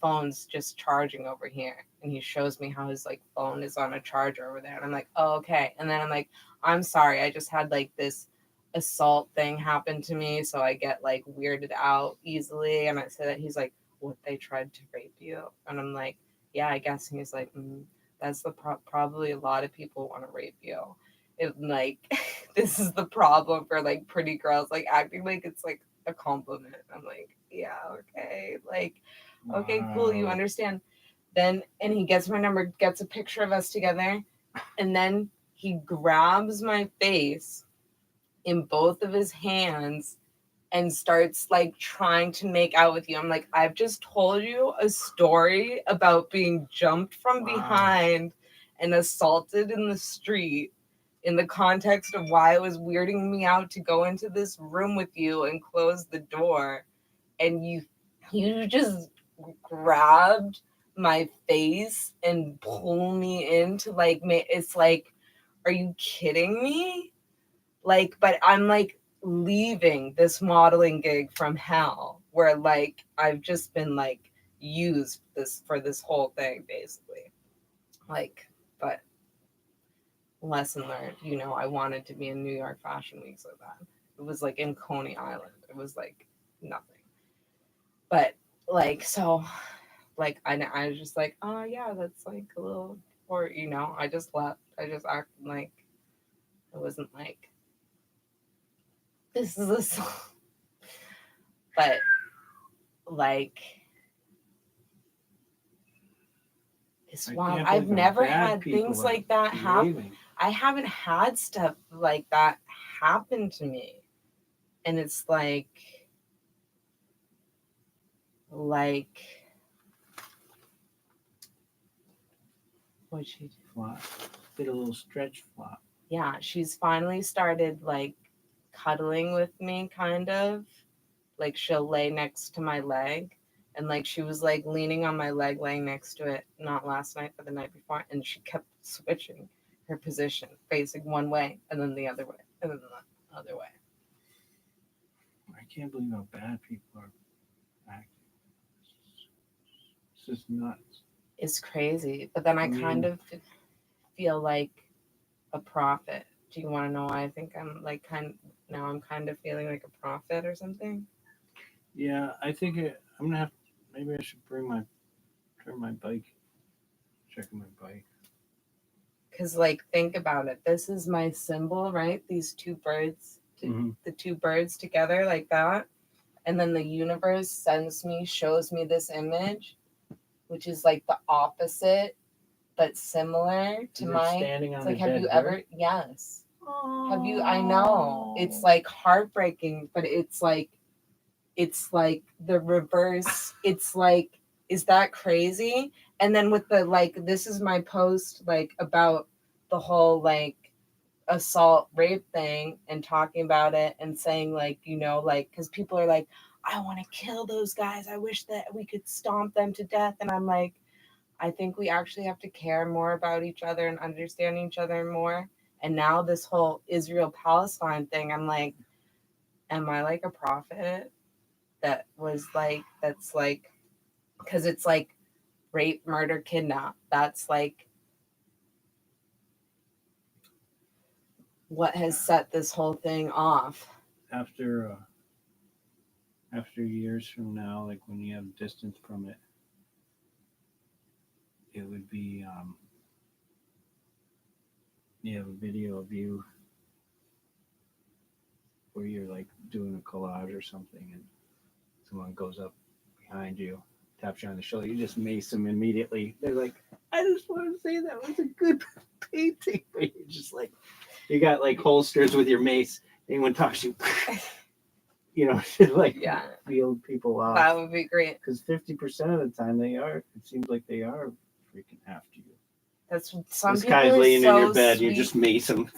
S10: phone's just charging over here. And he shows me how his like phone is on a charger over there. And I'm like, oh, okay. And then I'm like, I'm sorry. I just had like this assault thing happen to me, so I get like weirded out easily. And I said that. He's like, what, they tried to rape you? And I'm like, yeah, I guess. And he's like, that's the probably a lot of people want to rape you. It like this is the problem for like pretty girls, like acting like it's like a compliment. I'm like, yeah, okay, like, okay, cool, you understand. Then, and he gets my number, gets a picture of us together, and then he grabs my face in both of his hands and starts like trying to make out with you. I'm like, I've just told you a story about being jumped from behind and assaulted in the street in the context of why it was weirding me out to go into this room with you and close the door. And you just grabbed my face and pull me into like, it's like, are you kidding me? Like, but I'm like leaving this modeling gig from hell where like I've just been like used this for this whole thing basically. Like, but lesson learned, you know, I wanted to be in New York Fashion Week so bad. It was like in Coney Island. It was like nothing. But like, so like I was just like, oh yeah, that's like a little, or you know, I just left. I just acted like it wasn't like this is a song. But like it's wild. I've never had things like that happen. I haven't had stuff like that happen to me. And it's like what'd she do?
S11: Flop. Did a little stretch flop.
S10: Yeah, she's finally started like cuddling with me, kind of. Like she'll lay next to my leg And like she was like leaning on my leg, laying next to it, not last night, but the night before, and she kept switching her position, facing one way and then the other way, and then the other way.
S11: I can't believe how bad people are acting. It's just nuts.
S10: It's crazy. But then I kind of feel like a prophet. Do you want to know why I think I'm like I'm kind of feeling like a prophet or something?
S11: Yeah, I think I'm gonna have. Maybe I should turn my bike. Checking my bike.
S10: Because like think about it. This is my symbol, right? These two birds, the two birds together like that, and then the universe shows me this image, which is like the opposite but similar to mine.
S11: Standing on
S10: It's like,
S11: a
S10: have
S11: dead
S10: you
S11: bird?
S10: ever? Yes. Have you? I know it's like heartbreaking, but it's like the reverse. It's like, is that crazy? And then with the like, this is my post like about the whole like assault rape thing and talking about it and saying like, you know, like, because people are like, I want to kill those guys. I wish that we could stomp them to death. And I'm like, I think we actually have to care more about each other and understand each other more. And now this whole Israel-Palestine thing, I'm like, am I like a prophet that's like, because it's like rape, murder, kidnap. That's like what has set this whole thing off.
S11: After years from now, like when you have distance from it, it would be you have a video of you where you're like doing a collage or something, and someone goes up behind you, taps you on the shoulder, you just mace them immediately. They're like, I just want to say that was a good painting, but you're just like, you got like holsters with your mace. Anyone talks to you, you know, like field people off.
S10: That would be great.
S11: Because 50% of the time it seems like they are freaking after you.
S10: That's some
S11: this
S10: people
S11: guy's
S10: are
S11: laying
S10: so
S11: in your bed,
S10: sweet.
S11: you just mace him.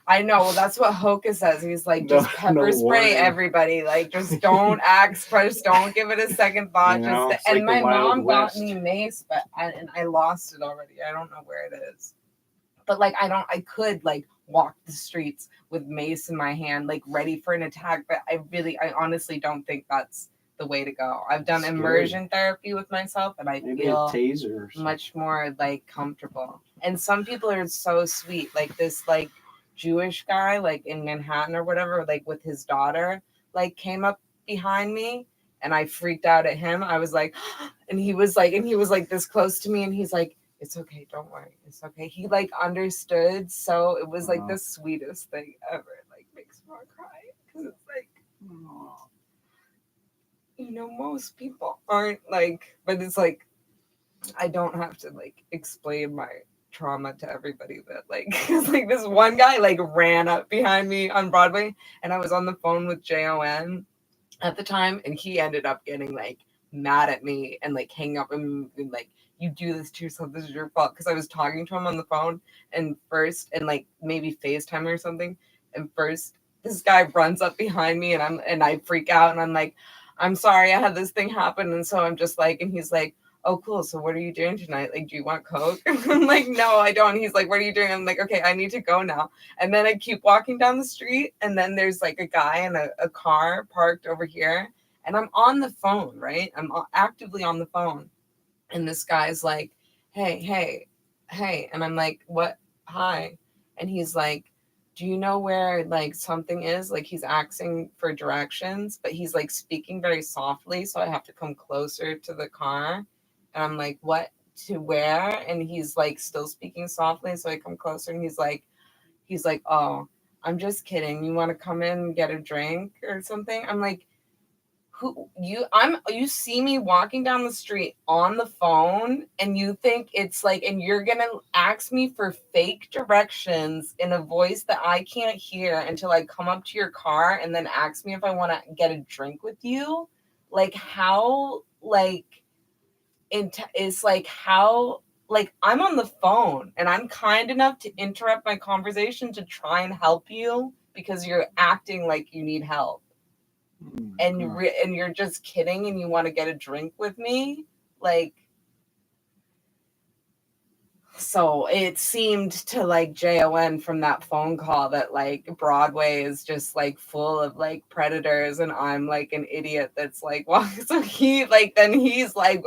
S10: I know. Well, that's what Hoka says. He's like, just pepper spray
S11: warning.
S10: everybody. Like, just don't act. Just don't give it a second thought.
S11: You know,
S10: just and like my mom got me mace, but I lost it already. I don't know where it is. But like, I could like walk the streets with mace in my hand, like ready for an attack. But I honestly don't think that's the way to go. I've done immersion therapy with myself, and I feel
S11: a taser
S10: much more like comfortable. And some people are so sweet, like this like Jewish guy, like in Manhattan or whatever, like with his daughter, like came up behind me, and I freaked out at him. I was like, and he was like this close to me, and he's like, it's okay, don't worry, it's okay. He like understood, so it was like the sweetest thing ever. It like makes me want to cry because it's like, you know, most people aren't like, but it's like, I don't have to like explain my trauma to everybody, but like, cause like this one guy like ran up behind me on Broadway, and I was on the phone with JON at the time, and he ended up getting like mad at me and like hanging up and like, you do this to yourself, this is your fault, because I was talking to him on the phone and like maybe FaceTime or something, and first this guy runs up behind me, and I freak out, and I'm like, I'm sorry, I had this thing happen, and so I'm just like, and he's like, oh cool, so what are you doing tonight? Like, do you want Coke? I'm like, no, I don't. He's like, what are you doing? I'm like, okay, I need to go now. And then I keep walking down the street, and then there's like a guy in a car parked over here, and I'm on the phone, right? I'm actively on the phone, and this guy's like, hey, and I'm like, what? Hi. And he's like, do you know where like something is? Like, he's asking for directions, but he's like speaking very softly, so I have to come closer to the car. And I'm like, what, to where? And he's like still speaking softly, so I come closer, and he's like, oh, I'm just kidding, you want to come in and get a drink or something? I'm like, you see me walking down the street on the phone, and you think it's like, and you're gonna ask me for fake directions in a voice that I can't hear until I come up to your car, and then ask me if I want to get a drink with you? Like, how, like, it's like, how, like, I'm on the phone and I'm kind enough to interrupt my conversation to try and help you because you're acting like you need help. and
S11: God.
S10: and you're just kidding and you want to get a drink with me, like. So it seemed to like JON from that phone call that like Broadway is just like full of like predators and I'm like an idiot that's like, well, so he like, then he's like,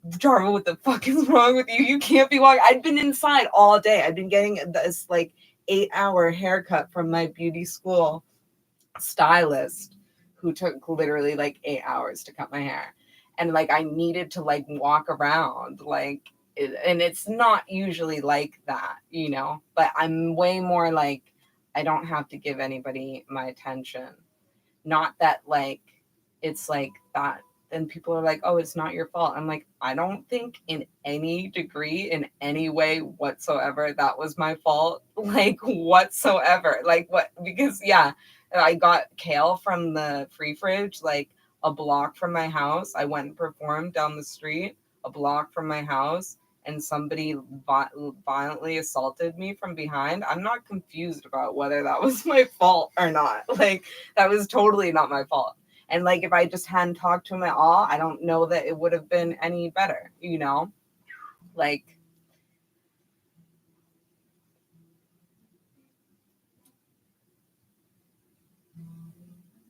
S10: Jarva, what the fuck is wrong with you? You can't be walking. I'd been inside all day. I'd been getting this like 8-hour haircut from my beauty school stylist who took literally like 8 hours to cut my hair. And like I needed to like walk around like and it's not usually like that, you know, but I'm way more like I don't have to give anybody my attention. Not that like it's like that. Then people are like, oh, it's not your fault. I'm like, I don't think in any degree, in any way whatsoever, that was my fault. Like whatsoever. Like what? Because yeah, I got kale from the free fridge, like a block from my house. I went and performed down the street, a block from my house, and somebody violently assaulted me from behind. I'm not confused about whether that was my fault or not. Like, that was totally not my fault. And like, if I just hadn't talked to him at all, I don't know that it would have been any better, you know? Like,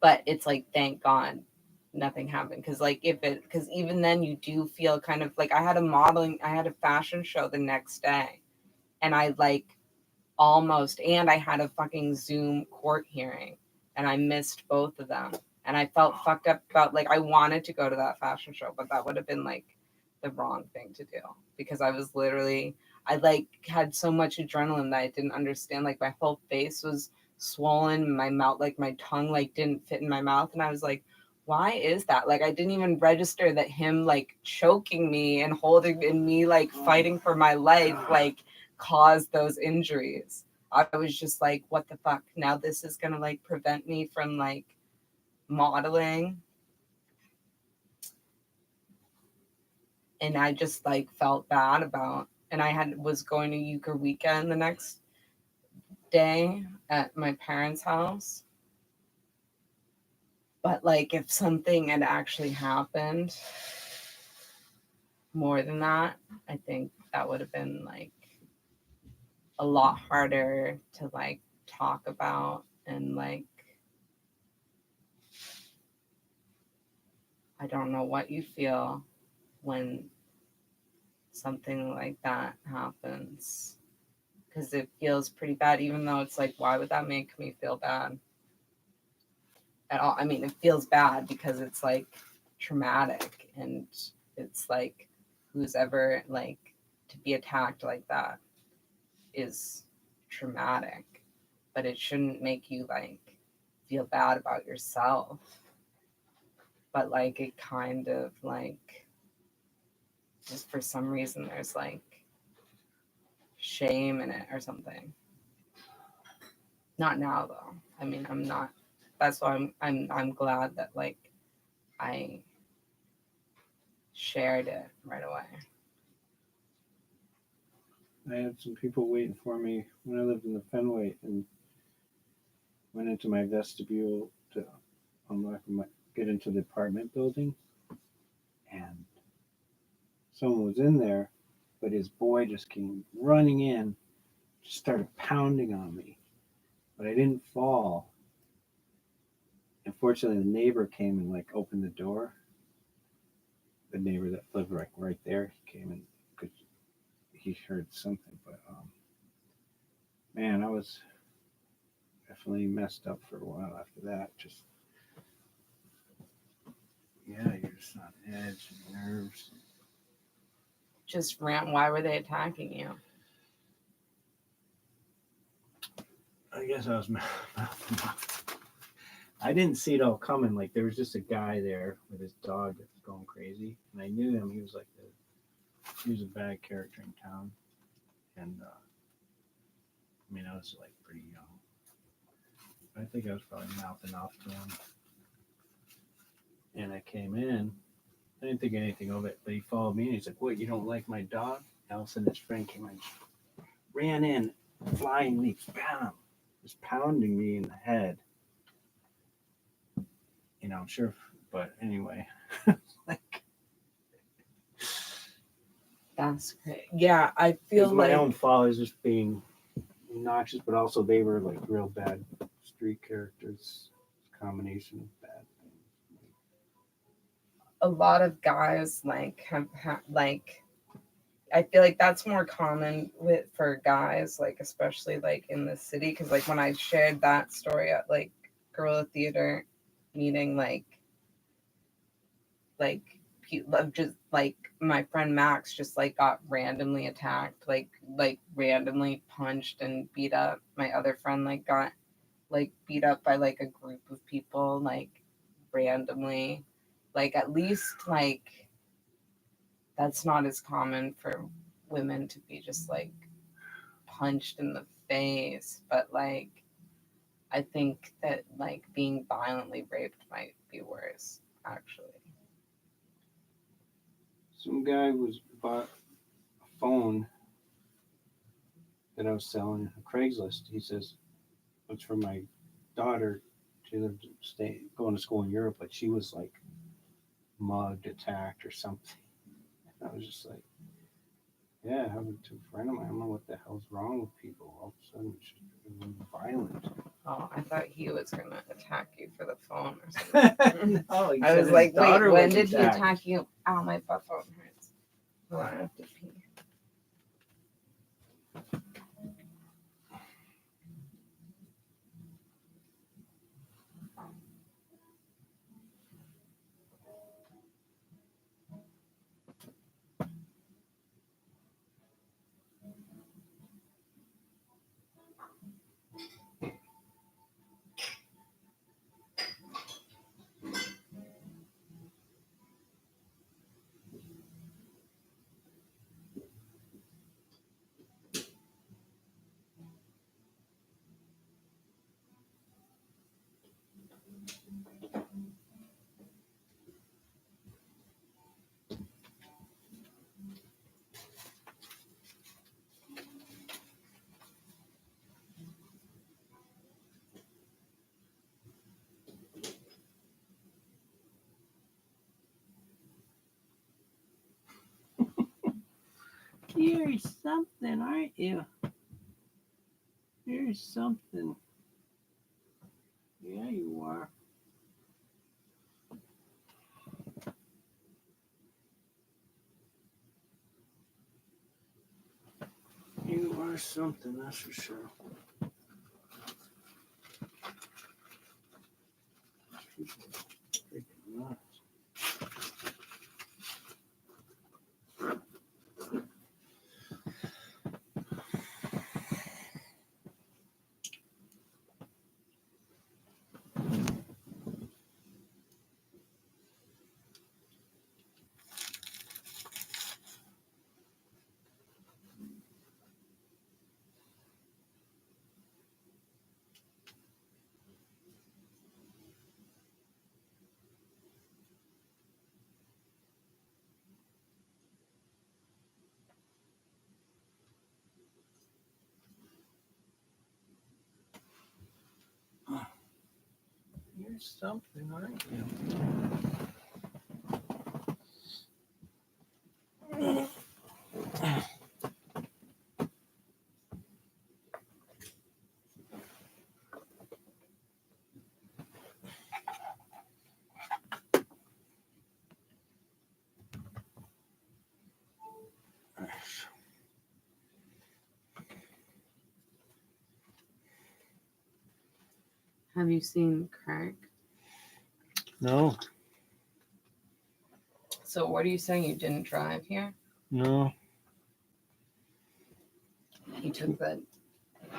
S10: but it's like, thank God nothing happened. Cause like, cause even then you do feel kind of like I had a fashion show the next day and I like and I had a fucking Zoom court hearing and I missed both of them. And I felt fucked up about like I wanted to go to that fashion show, but that would have been like the wrong thing to do because I was literally I like had so much adrenaline that I didn't understand. Like my whole face was swollen, my mouth, like my tongue like didn't fit in my mouth. And I was like, why is that? Like I didn't even register that him like choking me and holding and me like fighting for my life like caused those injuries. I was just like, what the fuck? Now this is gonna like prevent me from like modeling. And I just like felt bad about and I was going to Euchre weekend the next day at my parents' house. But like if something had actually happened more than that, I think that would have been like a lot harder to like talk about and like I don't know what you feel when something like that happens because it feels pretty bad even though it's like why would that make me feel bad at all? I mean it feels bad because it's like traumatic and it's like who's ever like to be attacked like that is traumatic, but it shouldn't make you like feel bad about yourself. But like it kind of like just for some reason there's like shame in it or something. Not now though. I mean I'm not that's why I'm glad that like I shared it right away.
S11: I had some people waiting for me when I lived in the Fenway and went into my vestibule to get into the apartment building. And someone was in there, but his boy just came running in, just started pounding on me. But I didn't fall. Unfortunately, the neighbor came and like opened the door. The neighbor that lived right there, he came and he heard something. But man, I was definitely messed up for a while after that. Just yeah, you're just on edge and nerves.
S10: Just why were they attacking you?
S11: I guess I was I didn't see it all coming. Like there was just a guy there with his dog that was going crazy, and I knew him. He was a bad character in town, and I mean I was like pretty young. I think I was probably mouthing off to him, and I came in. I didn't think anything of it, but he followed me and he's like, "What? You don't like my dog?" And all of a sudden, his friend came in, ran in, flying leaps, bam, just pounding me in the head. I'm sure, but anyway, like
S10: That's great. Yeah, I
S11: it
S10: feel
S11: was my
S10: like
S11: own fault. I was just being obnoxious, but also they were like real bad street characters, combination of bad things.
S10: a lot of guys like have like I feel like that's more common for guys, like especially like in the city, because like when I shared that story at like guerrilla theater meeting, like just like my friend Max just like got randomly attacked, like randomly punched and beat up. My other friend like got like beat up by like a group of people like randomly. Like at least like that's not as common for women to be just like punched in the face, but like I think that like being violently raped might be worse actually.
S11: Some guy bought a phone that I was selling on Craigslist. He says it's for my daughter. She lived going to school in Europe, but she was like mugged, attacked, or something. And I was just like, yeah, it happened to a friend of mine. I don't know what the hell's wrong with people. All of a sudden, it's just violent.
S10: Oh, I thought he was gonna attack you for the phone or something.
S11: No,
S10: I was like, wait, when did he attack you? Ow, my butt phone hurts. Hold on, I have to pee.
S11: You're something, aren't you? You're something. Yeah, you are. You are something, that's for sure. Freaking nuts. You're something, aren't you?
S10: Have you seen Kirk?
S11: No,
S10: So what are you saying? You didn't drive here?
S11: no.
S10: You took the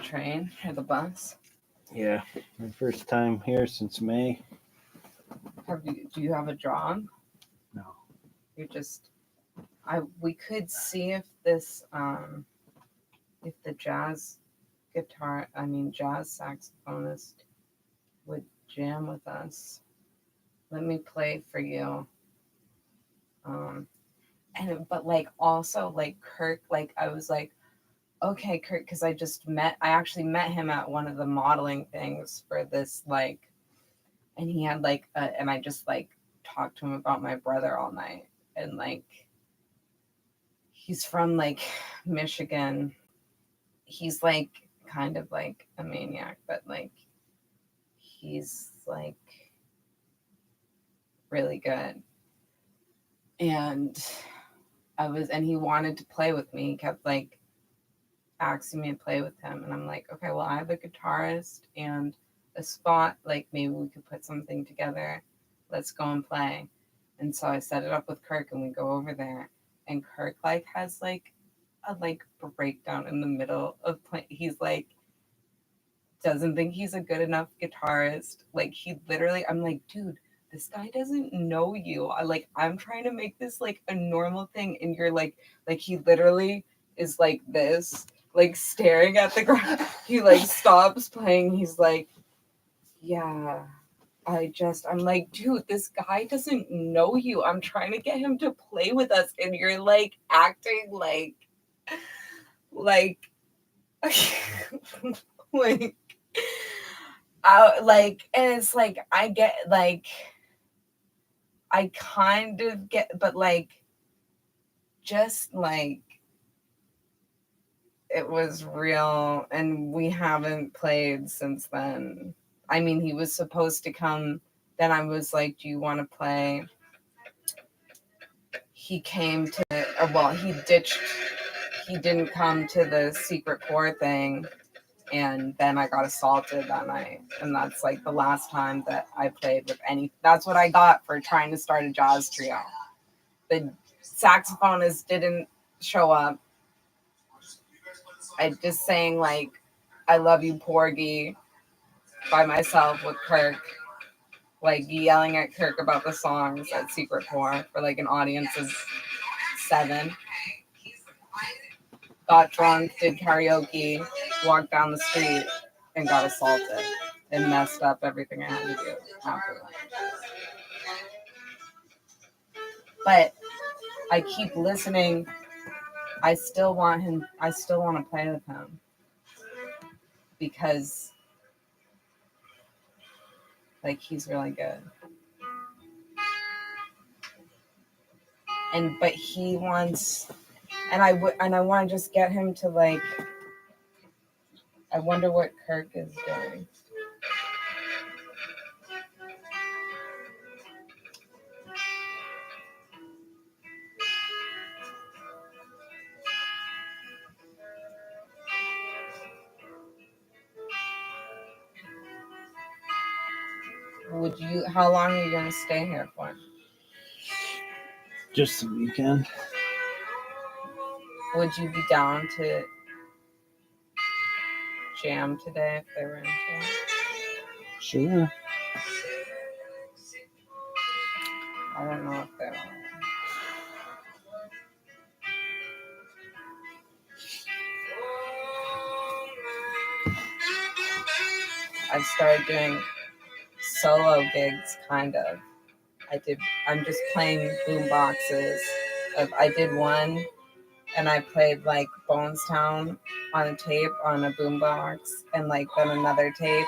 S10: train or the bus?
S11: Yeah, my first time here since May.
S10: Do you have a job?
S11: No.
S10: You're just we could see if this if the jazz saxophonist would jam with us. Let me play for you. But like also like Kirk, like I was like, okay, Kirk, because I actually met him at one of the modeling things for this like and he had like and I just like talked to him about my brother all night, and like he's from like Michigan. He's like kind of like a maniac, but like he's like really good. And he wanted to play with me. He kept like asking me to play with him, and I'm like, okay, well, I have a guitarist and a spot, like maybe we could put something together. Let's go and play. And so I set it up with Kirk, and we go over there, and Kirk like has like a like breakdown in the middle of playing. He's like doesn't think he's a good enough guitarist. Like he literally, I'm like, dude, this guy doesn't know you. I'm trying to make this like a normal thing, and you're like he literally is like this, like staring at the ground. He like stops playing. He's like, yeah, I'm like, dude, this guy doesn't know you. I'm trying to get him to play with us, and you're like acting like like and it's like I get like I kind of get, but like just like it was real, and we haven't played since then. I mean, he was supposed to come, then I was like, do you want to play? He came to he didn't come to the secret tour thing, and then I got assaulted that night, and that's like the last time that I played with any. That's what I got for trying to start a jazz trio. The saxophonist didn't show up. I just sang like "I Love You, Porgy" by myself with Kirk, like yelling at Kirk about the songs at Secret Tour for like an audience of 7. Got drunk, did karaoke, walked down the street, and got assaulted, and messed up everything I had to do after. But I keep listening. I still want to play with him because like he's really good. But he wants, and I want to just get him to like. I wonder what Kirk is doing. How long are you going to stay here for?
S11: Just the weekend.
S10: Would you be down to jam today if they were in town?
S11: Sure.
S10: I don't know if they are. I've started doing solo gigs, kind of. I'm just playing boom boxes. I did one, and I played like Bonestown on a tape on a boombox, and like then another tape,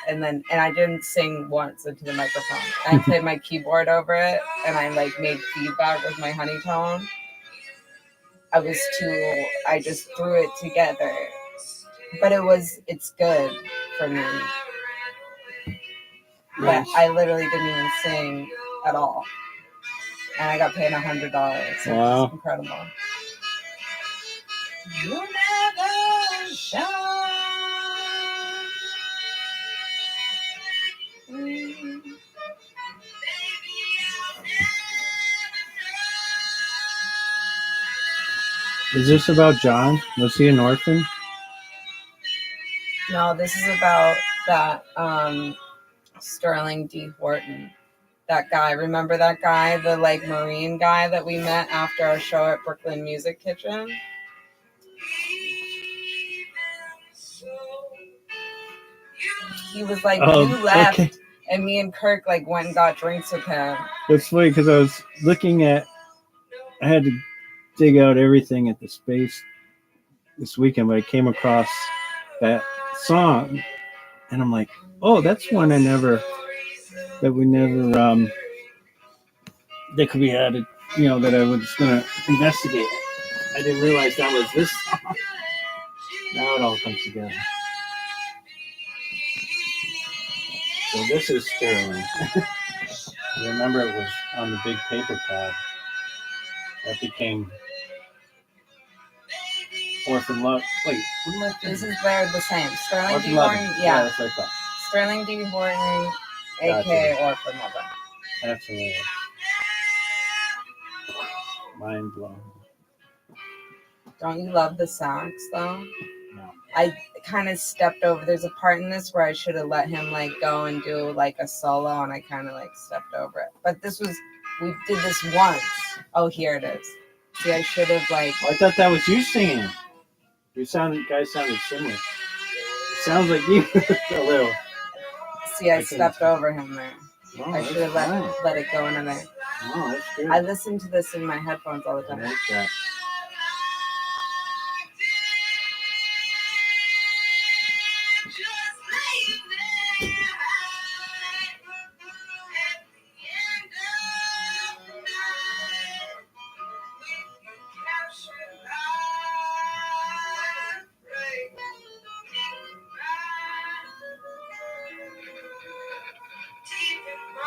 S10: and I didn't sing once into the microphone. I played my keyboard over it, and I like made feedback with my honey tone. I just threw it together, but it's good for me. But I literally didn't even sing at all, and I got paid $100. So
S11: wow.
S10: It's incredible. You never shine.
S11: Is this about John? Was he an orphan?
S10: No, this is about that Sterling D. Horton. That guy. Remember that guy, the like Marine guy that we met after our show at Brooklyn Music Kitchen? He was like, you left, okay. And me and Kirk like went and got drinks with him.
S11: It's funny because I was looking at, I had to dig out everything at the space this weekend, but I came across that song, and I'm like, oh, that's one I never that we never that could be added. That I was gonna investigate. I didn't realize that was this song. Now it all comes together. So this is Sterling. I remember it was on the big paper pad. That became Orphan Love. Wait, what am I thinking?
S10: This is they're the same. Sterling
S11: Orphan
S10: D.
S11: Loving.
S10: Horton,
S11: Yeah, that's what I thought.
S10: Sterling D. Horton,
S11: Gotcha.
S10: aka Orphan Lover.
S11: That's hilarious. Mind blown.
S10: Don't you love the sax though?
S11: No.
S10: I kind of stepped over. There's a part in this where I should have let him like go and do like a solo, and I kind of like stepped over it. But we did this once. Oh, here it is. See, I should have like.
S11: I thought that was you singing. Guys sounded similar. It sounds like you a little.
S10: See, I stepped over him there.
S11: Oh,
S10: I should have let it go in there.
S11: Oh, that's good.
S10: I listen to this in my headphones all the
S11: I
S10: time.
S11: like that.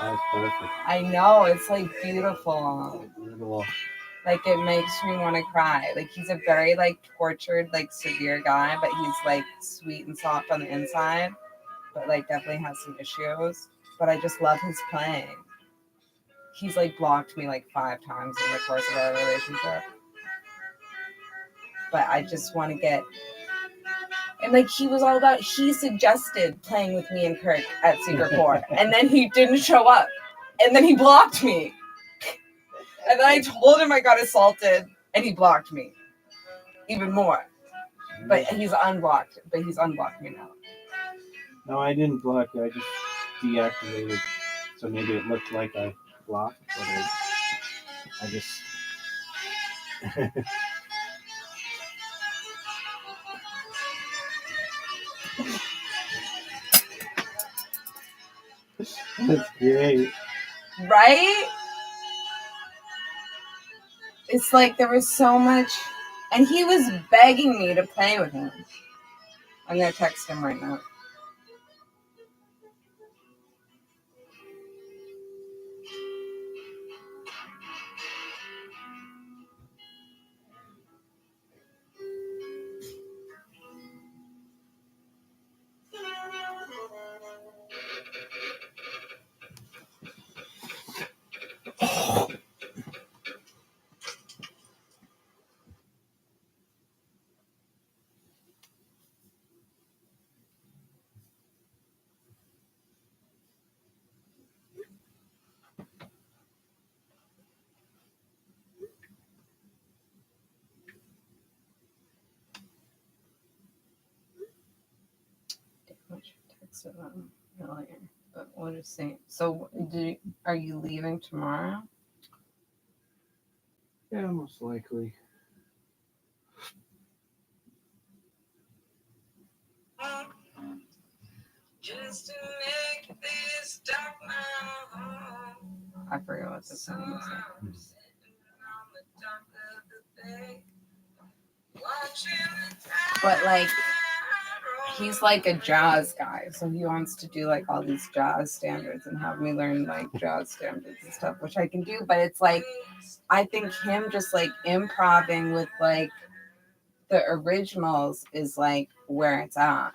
S11: That's perfect.
S10: I know, it's like beautiful.
S11: Beautiful.
S10: Like it makes me want to cry. Like he's a very like tortured, like severe guy, but he's like sweet and soft on the inside. But like definitely has some issues. But I just love his playing. He's like blocked me like 5 times in the course of our relationship. But I just want to get. And like he was all about, he suggested playing with me and Kirk at Secret Court, and then he didn't show up, and then he blocked me, and then I told him I got assaulted, and he blocked me, even more. But he's unblocked. But he's unblocked me now.
S11: No, I didn't block you. I just deactivated. So maybe it looked like I blocked, but I just. That's great.
S10: Right? It's like there was so much, and he was begging me to play with him. I'm gonna text him right now. I should text him earlier, but what is saying? So, are you leaving tomorrow?
S11: Yeah, most likely.
S9: Just to make this dark now.
S10: I forgot what the song is. But like, he's like a jazz guy, so he wants to do like all these jazz standards and have me learn like jazz standards and stuff, which I can do. But it's like, I think him just like improvising with like the originals is like where it's at.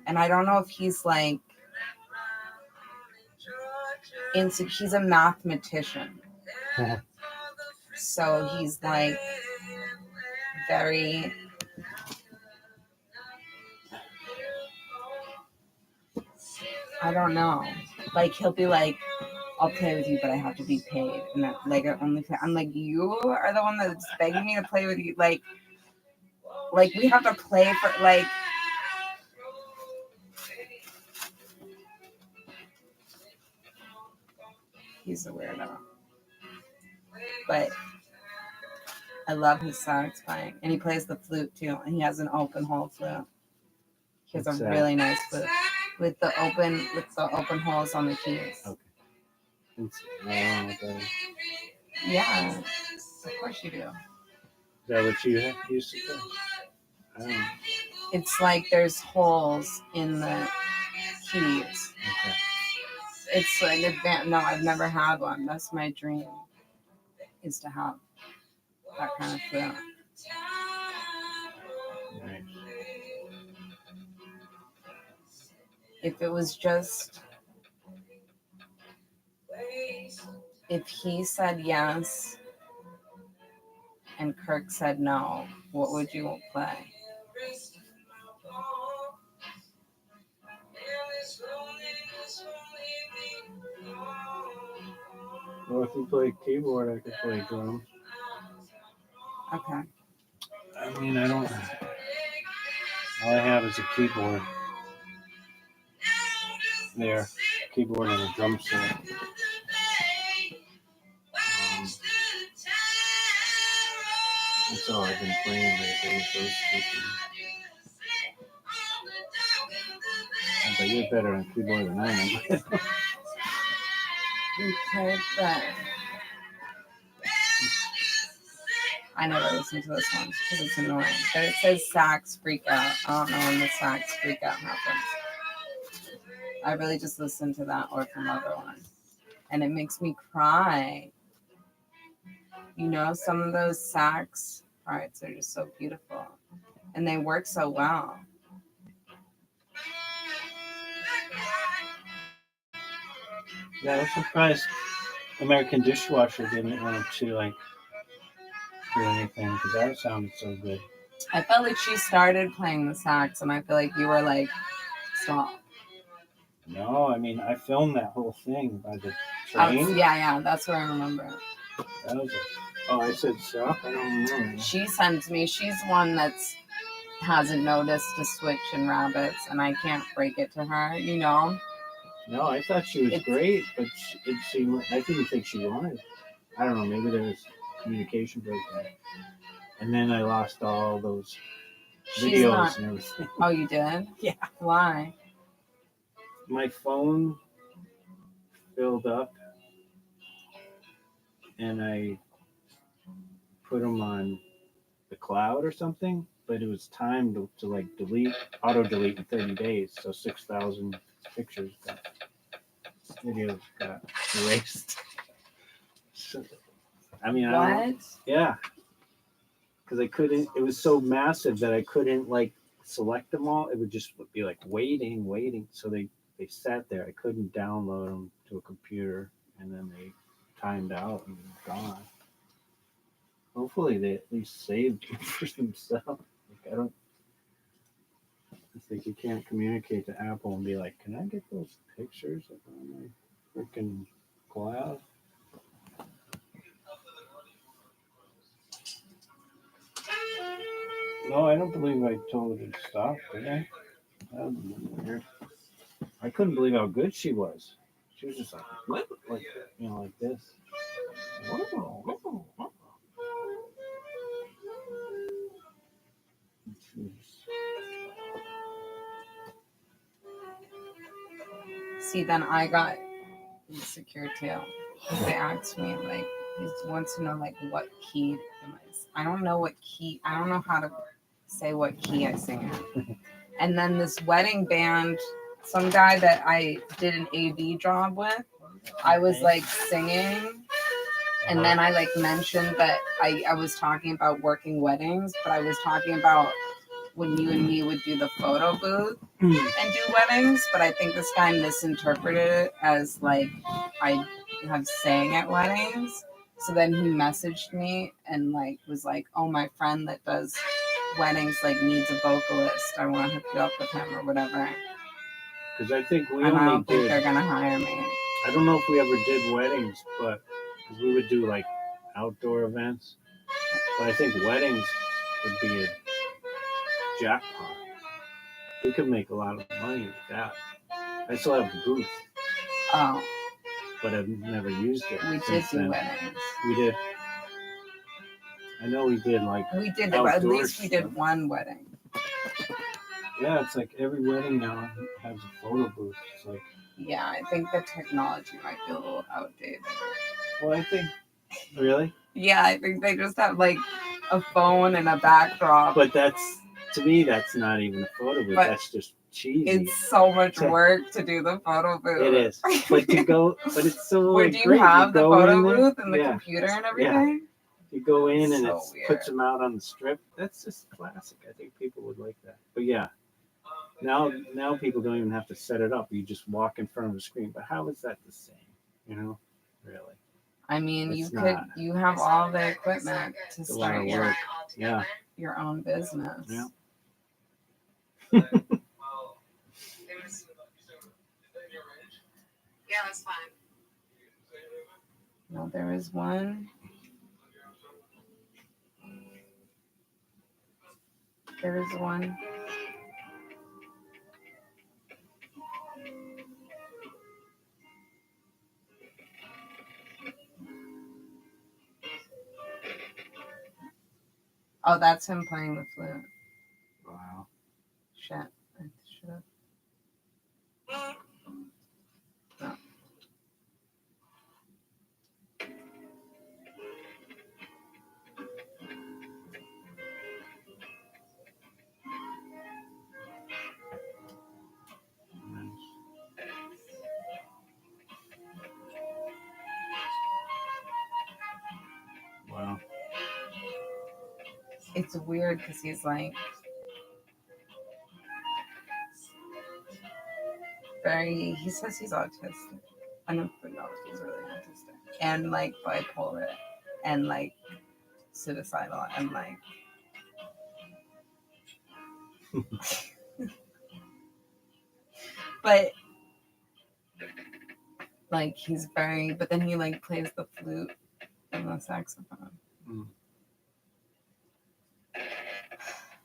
S10: And I don't know if he's like he's a mathematician. So he's like very I don't know. Like he'll be like, I'll play with you, but I have to be paid. And that, like I'm like, you are the one that's begging me to play with you. Like we have to play for like he's a weirdo. But I love his sax playing. And he plays the flute too. And he has an open hole flute. He has a really nice flute. with the open holes on the keys.
S11: Okay. Okay.
S10: Yeah, of course you do.
S11: Is that what you used to do? I don't know.
S10: It's like there's holes in the keys.
S11: Okay.
S10: It's like no, I've never had one. That's my dream, is to have that kind of flute.
S11: Nice.
S10: If it was just, if he said yes and Kirk said no, what would you play?
S11: Well, if you play keyboard, I could play drums.
S10: Okay.
S11: I mean, I don't. All I have is a keyboard. There, keyboard and a drum set. That's all I've been playing lately. Is those two things. But you're better on keyboard than I am.
S10: Okay, but I never listen to this one because it's annoying. But it says sax freak out. I don't know when the sax freak out happens. I really just listen to that or from other one. And it makes me cry. You know, some of those sax parts are just so beautiful. And they work so well.
S11: Yeah, I was surprised American Dishwasher didn't want to like do anything because that sounded so good.
S10: I felt like she started playing the sax, and I feel like you were like, stop.
S11: No, I mean, I filmed that whole thing by the train.
S10: Yeah, that's where I remember it.
S11: That was I said stop? I don't know.
S10: She sends me, she's one that's hasn't noticed the switch in rabbits, and I can't break it to her, you know?
S11: No, I thought she was great, but I didn't think she wanted. I don't know, maybe there was communication breakdown. And then I lost all those videos and everything.
S10: Oh, you did?
S11: Yeah.
S10: Why?
S11: My phone filled up, and I put them on the cloud or something, but it was timed to like auto delete in 30 days, so 6,000 pictures videos got erased. So, I mean,
S10: what?
S11: Yeah, because I couldn't. It was so massive that I couldn't like select them all. It would just be like waiting. So they sat there. I couldn't download them to a computer, and then they timed out and gone. Hopefully, they at least saved it for themselves. Like, it's like you can't communicate to Apple and be like, "Can I get those pictures on my freaking cloud?" No, I don't believe I told her to stop, did I? I couldn't believe how good she was. She was just like like this.
S10: See, then I got insecure too. They asked me, like, he wants to know, like, what key am I? I don't know what key, I don't know how to say what key I sing in. And then this wedding band, some guy that I did an AV job with, I was like singing. And then I like mentioned that I was talking about working weddings, but I was talking about when you and me would do the photo booth and do weddings. But I think this guy misinterpreted it as like I have sang at weddings. So then he messaged me and like was like, "Oh, my friend that does weddings like needs a vocalist. I want to hook you up with him or whatever."
S11: Because I think
S10: I don't think they're gonna hire me.
S11: I don't know if we ever did weddings, but because we would do like outdoor events. But I think weddings would be a jackpot. We could make a lot of money with that. I still have the booth.
S10: Oh.
S11: But I've never used it.
S10: We did do weddings.
S11: We did. I know we did like
S10: we did, at least we did one wedding.
S11: Yeah, it's like every wedding now has a photo booth. It's like,
S10: Yeah, I think the technology might be a little outdated.
S11: well, I think, really?
S10: Yeah, I think they just have like a phone and a backdrop.
S11: But that's, to me, that's not even a photo booth.
S10: But
S11: That's just cheesy.
S10: it's so much work to do the photo booth.
S11: It is. But to go, but it's so
S10: Would
S11: like,
S10: you
S11: great.
S10: have
S11: You
S10: the
S11: go
S10: photo
S11: in there,
S10: booth and the
S11: yeah.
S10: computer and
S11: Yeah.
S10: everything?
S11: You go in and
S10: So
S11: it puts them out on the strip. That's just classic. I think people would like that. But yeah, now people don't even have to set it up. You just walk in front of the screen. But how is that the same? You know, really.
S10: I mean,
S11: It's
S10: you
S11: not.
S10: you have all the equipment to
S11: It's a lot of
S10: start
S11: work. Yeah.
S10: your own business.
S11: Yeah.
S9: Yeah, that's fine.
S10: No, there is one. There is one. Oh, that's him playing the flute.
S11: Wow.
S10: Shit. I should have. No.
S11: Wow.
S10: It's weird because he's like he says he's autistic. I don't know if he's really autistic. And like bipolar and like suicidal and like but like he's very but then he like plays the flute and the saxophone.
S11: Mm.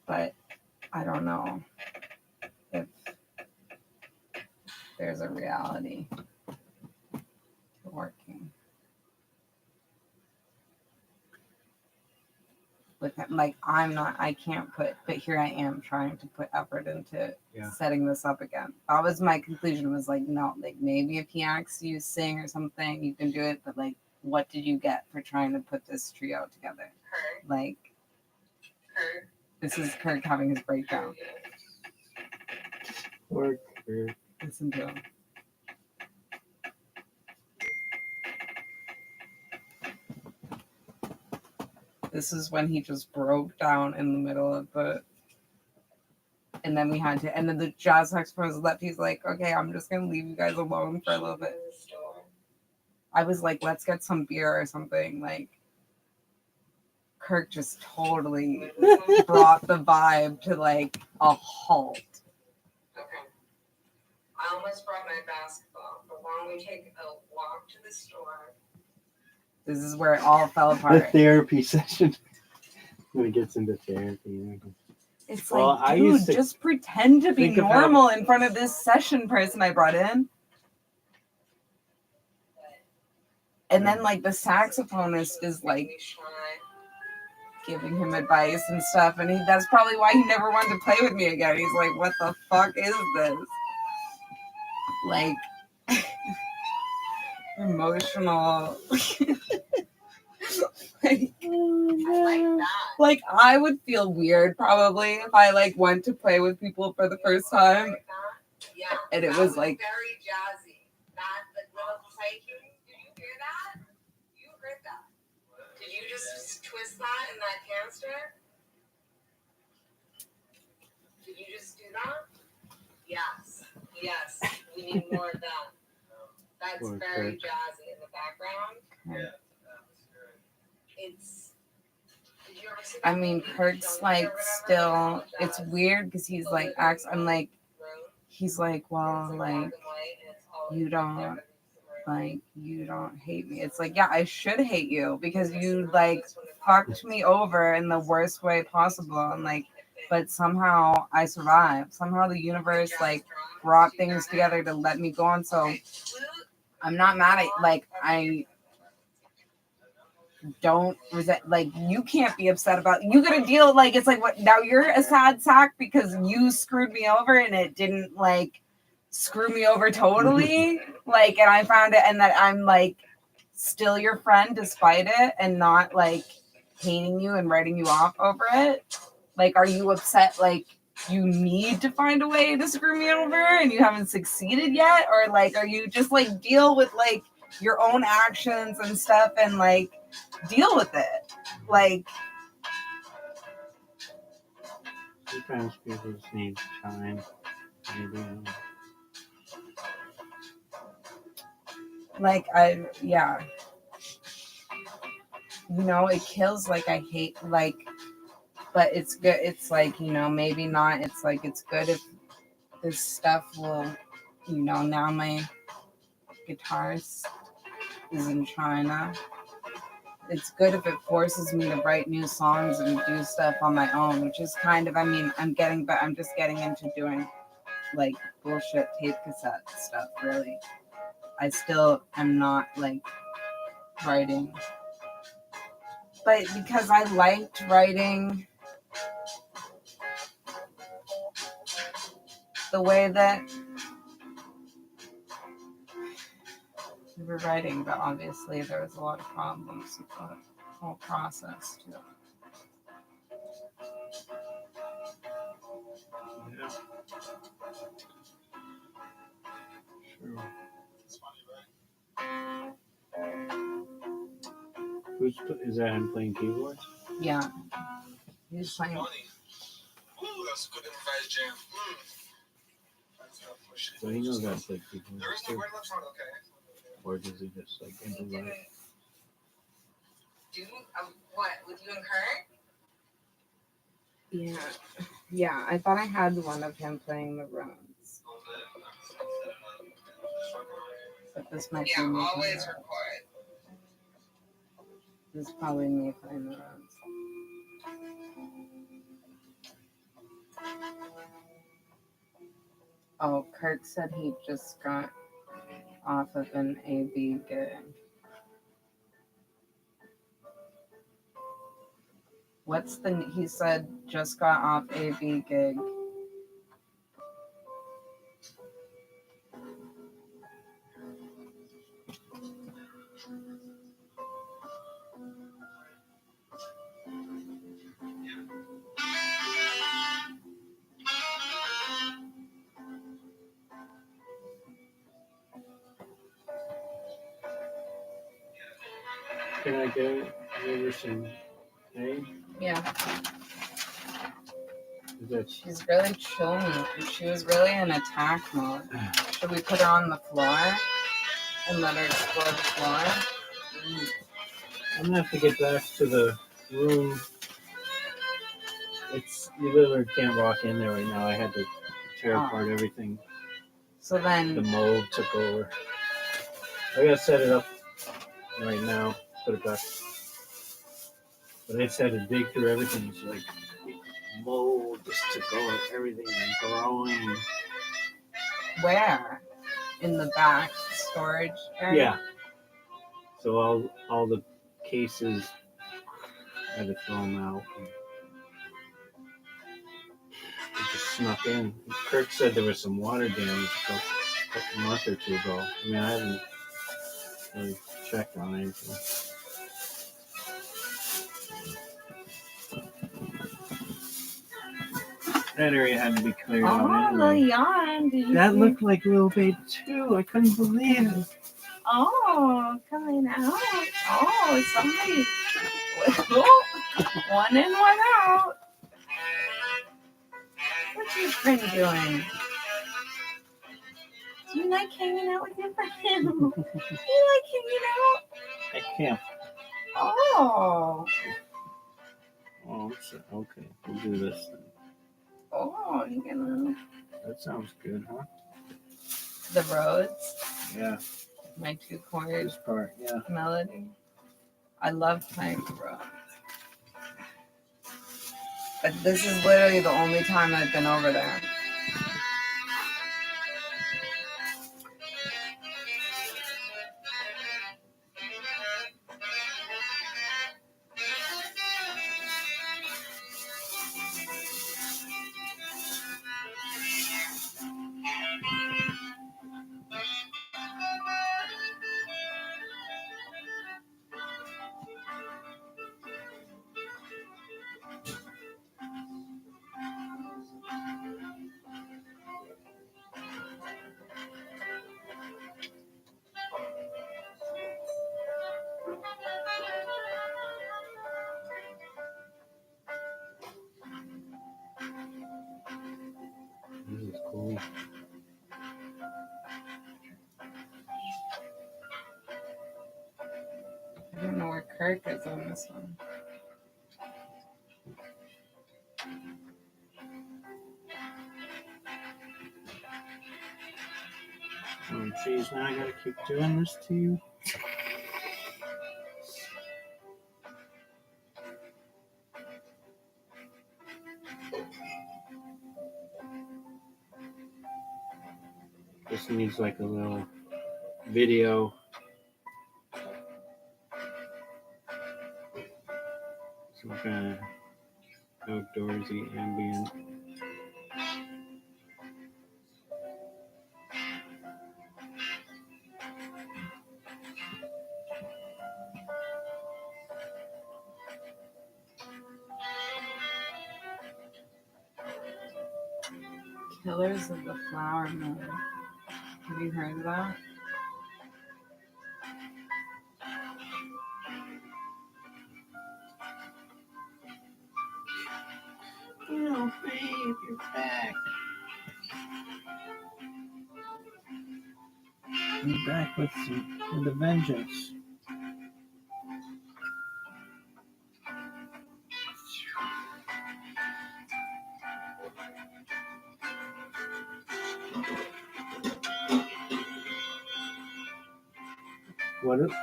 S10: But I don't know if there's a reality to working with him. Like I can't put, but here I am trying to put effort into setting this up again. That was my conclusion, was like, no, like maybe if he asks you to sing or something, you can do it, but like, what did you get for trying to put this trio together? Like, this is Kirk having his breakdown.
S11: Poor Kirk.
S10: Listen to him. This is when he just broke down in the middle of the, and then we had to, and then the jazz saxophone was left. He's like, okay, I'm just going to leave you guys alone for a little bit. I was like, let's get some beer or something. Like, Kirk just totally brought the vibe to like a halt.
S9: Okay. I almost brought my basketball, but why don't we take a walk to the store?
S10: This is where it all fell
S11: The
S10: apart.
S11: therapy session. When it gets into therapy.
S10: It's
S11: Well,
S10: like,
S11: I
S10: dude,
S11: used to
S10: just pretend to be
S11: think of
S10: normal in front of this session person I brought in. And then, like, the saxophonist is, like, giving him advice and stuff. And that's probably why he never wanted to play with me again. He's like, what the fuck is this? Like, emotional. Like, I would feel weird probably if I like went to play with people for the first time.
S9: Yeah.
S10: And it was like
S9: very jazzy. That the little play. Did you hear that? You heard that? Did you just twist that in that canister? Did you just do that? Yes. Yes. We need more of that. That's very jazzy in the background.
S10: Yeah.
S9: It's. Did you ever see
S10: I mean, Kurt's like still. It's weird because he's like acts. I'm like, he's like, well, like you don't hate me. It's like, yeah, I should hate you because you like fucked me over in the worst way possible. And like, but somehow I survived. Somehow the universe like brought things together to let me go on. So I'm not mad at like don't resent, like, you can't be upset about, you gotta deal, like, it's like, what, now you're a sad sack because you screwed me over and it didn't, like, screw me over totally, like, and I found it, and that I'm, like, still your friend despite it, and not, like, hating you and writing you off over it. Like, are you upset, like, you need to find a way to screw me over and you haven't succeeded yet? Or, like, are you just, like, deal with, like, your own actions and stuff and, like, deal with it? Like,
S11: Sometimes people just need time. Maybe.
S10: like, yeah. You know, it kills, like, I hate, like, but it's good. It's like, you know, maybe not. It's like, it's good if this stuff will, you know, now my guitarist is in China. It's good if it forces me to write new songs and do stuff on my own, which is kind of, I mean, I'm just getting into doing, like, bullshit tape cassette stuff, really. I still am not, like, writing. But because I liked writing the way that we were writing, but obviously there was a lot of problems with the whole process, too.
S11: Yeah. Sure. Is that him playing keyboards?
S10: Yeah. He's playing.
S1: Ooh, that's a good improvised jam.
S11: So he knows how to play keyboards
S1: There is no
S11: too.
S1: word left on, okay.
S11: Or does he just, like, improvise?
S2: Do what with you and Kurt?
S10: Yeah. Yeah, I thought I had one of him playing the runs. But this might be me.
S2: Always record.
S10: This is probably me playing the runs. Oh, Kirk said he just got off of an AB gig. He said just got off AB gig.
S11: Can I give her some hay?
S10: Yeah.
S11: Is that
S10: She's really chilling. She was really in attack mode. Should we put her on the floor and let her explore the floor?
S11: I'm gonna have to get back to the room. You literally can't walk in there right now. I had to tear apart everything.
S10: So then
S11: the mold took over. I gotta set it up right now, put it back. But I just had to dig through everything. It's like mold just took over everything and growing.
S10: Where? In the back storage area?
S11: Yeah. So all the cases, I had to throw them out. It just snuck in. Kirk said there was some water damage a month or two ago. I mean, I haven't really checked on anything. That area had to be cleared out.
S10: Oh, the
S11: Anyway.
S10: yarn.
S11: That looked like Little Babe too. I couldn't believe it.
S10: Oh, coming out. Oh, somebody. One in, one out. What's your friend doing? Do you like hanging out with your friend? You like hanging out?
S11: I can't.
S10: Oh.
S11: Oh, okay. We'll do this then.
S10: Oh, you're gonna.
S11: That sounds good, huh?
S10: The Rhodes.
S11: Yeah.
S10: My 2 chord
S11: This part, yeah.
S10: melody. I love playing the Rhodes. But this is literally the only time I've been over there.
S11: cool.
S10: I don't know where Kirk is on this one.
S11: Oh, geez, now I gotta keep doing this to you. This needs like a little video. Some kind of outdoorsy ambient.
S10: Killers of the Flower Moon. Have you heard of that?
S11: Oh, babe, you're back. You're back with a vengeance.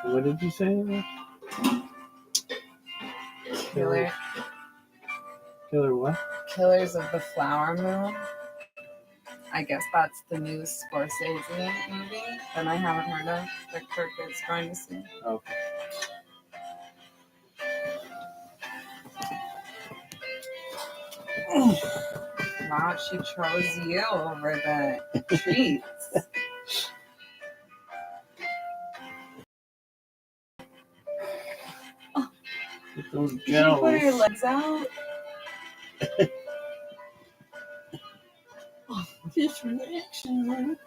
S11: What did you say?
S10: Killer,
S11: Killer what?
S10: Killers of the Flower Moon. I guess that's the new Scorsese movie that I haven't heard of that Kirk is going to see.
S11: Okay.
S10: Wow, she chose you over the treats.
S11: Get those
S10: Did you put your
S11: gels.
S10: legs out?
S11: This reaction, man.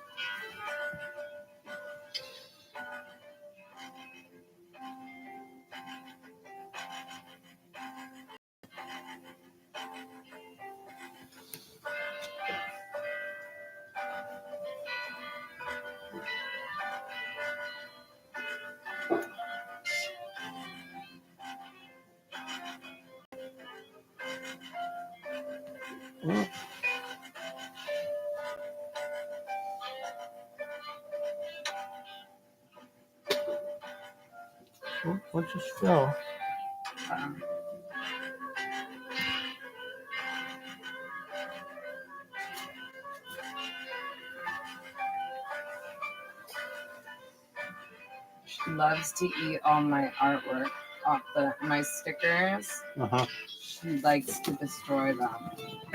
S11: What just fell?
S10: She loves to eat all my artwork off my stickers.
S11: Uh-huh.
S10: She likes to destroy them.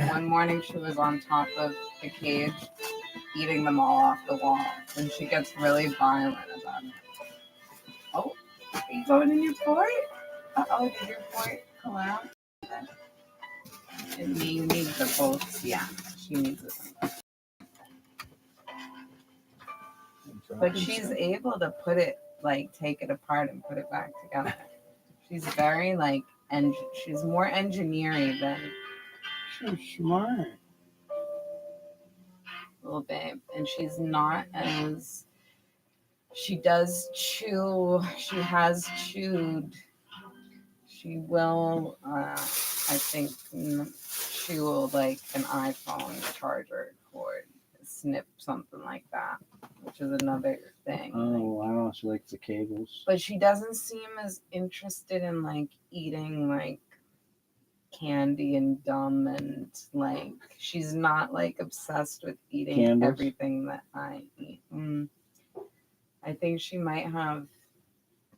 S10: One morning she was on top of the cage eating them all off the wall, and she gets really violent about it. Oh, are you going in your fort? Uh-oh, did your fort collapse? And you need the bolts, yeah. She needs it. But she's able to put it, like, take it apart and put it back together. She's very, like, and she's more engineering than
S11: She's smart.
S10: little babe. And she's not as, she does chew, she has chewed, she will, I think, chew like an iPhone charger cord, snip something like that, which is another thing.
S11: Oh, wow. She likes the cables.
S10: But she doesn't seem as interested in like eating like candy and gum, and like she's not like obsessed with eating
S11: Candles?
S10: everything that I eat. I think she might have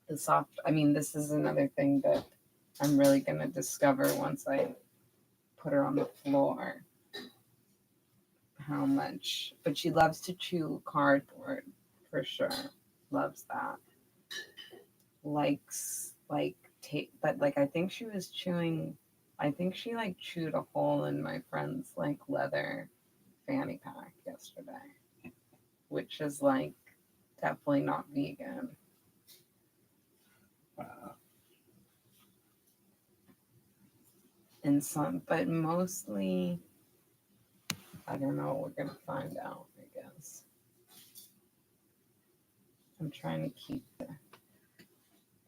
S10: the soft. I mean, this is another thing that I'm really gonna discover once I put her on the floor. How much? But she loves to chew cardboard for sure. Loves that. Likes like tape, but like I think she was chewing. I think she like chewed a hole in my friend's like leather fanny pack yesterday, which is like definitely not vegan.
S11: Wow.
S10: And some, but mostly I don't know. We're gonna find out, I guess. I'm trying to keep the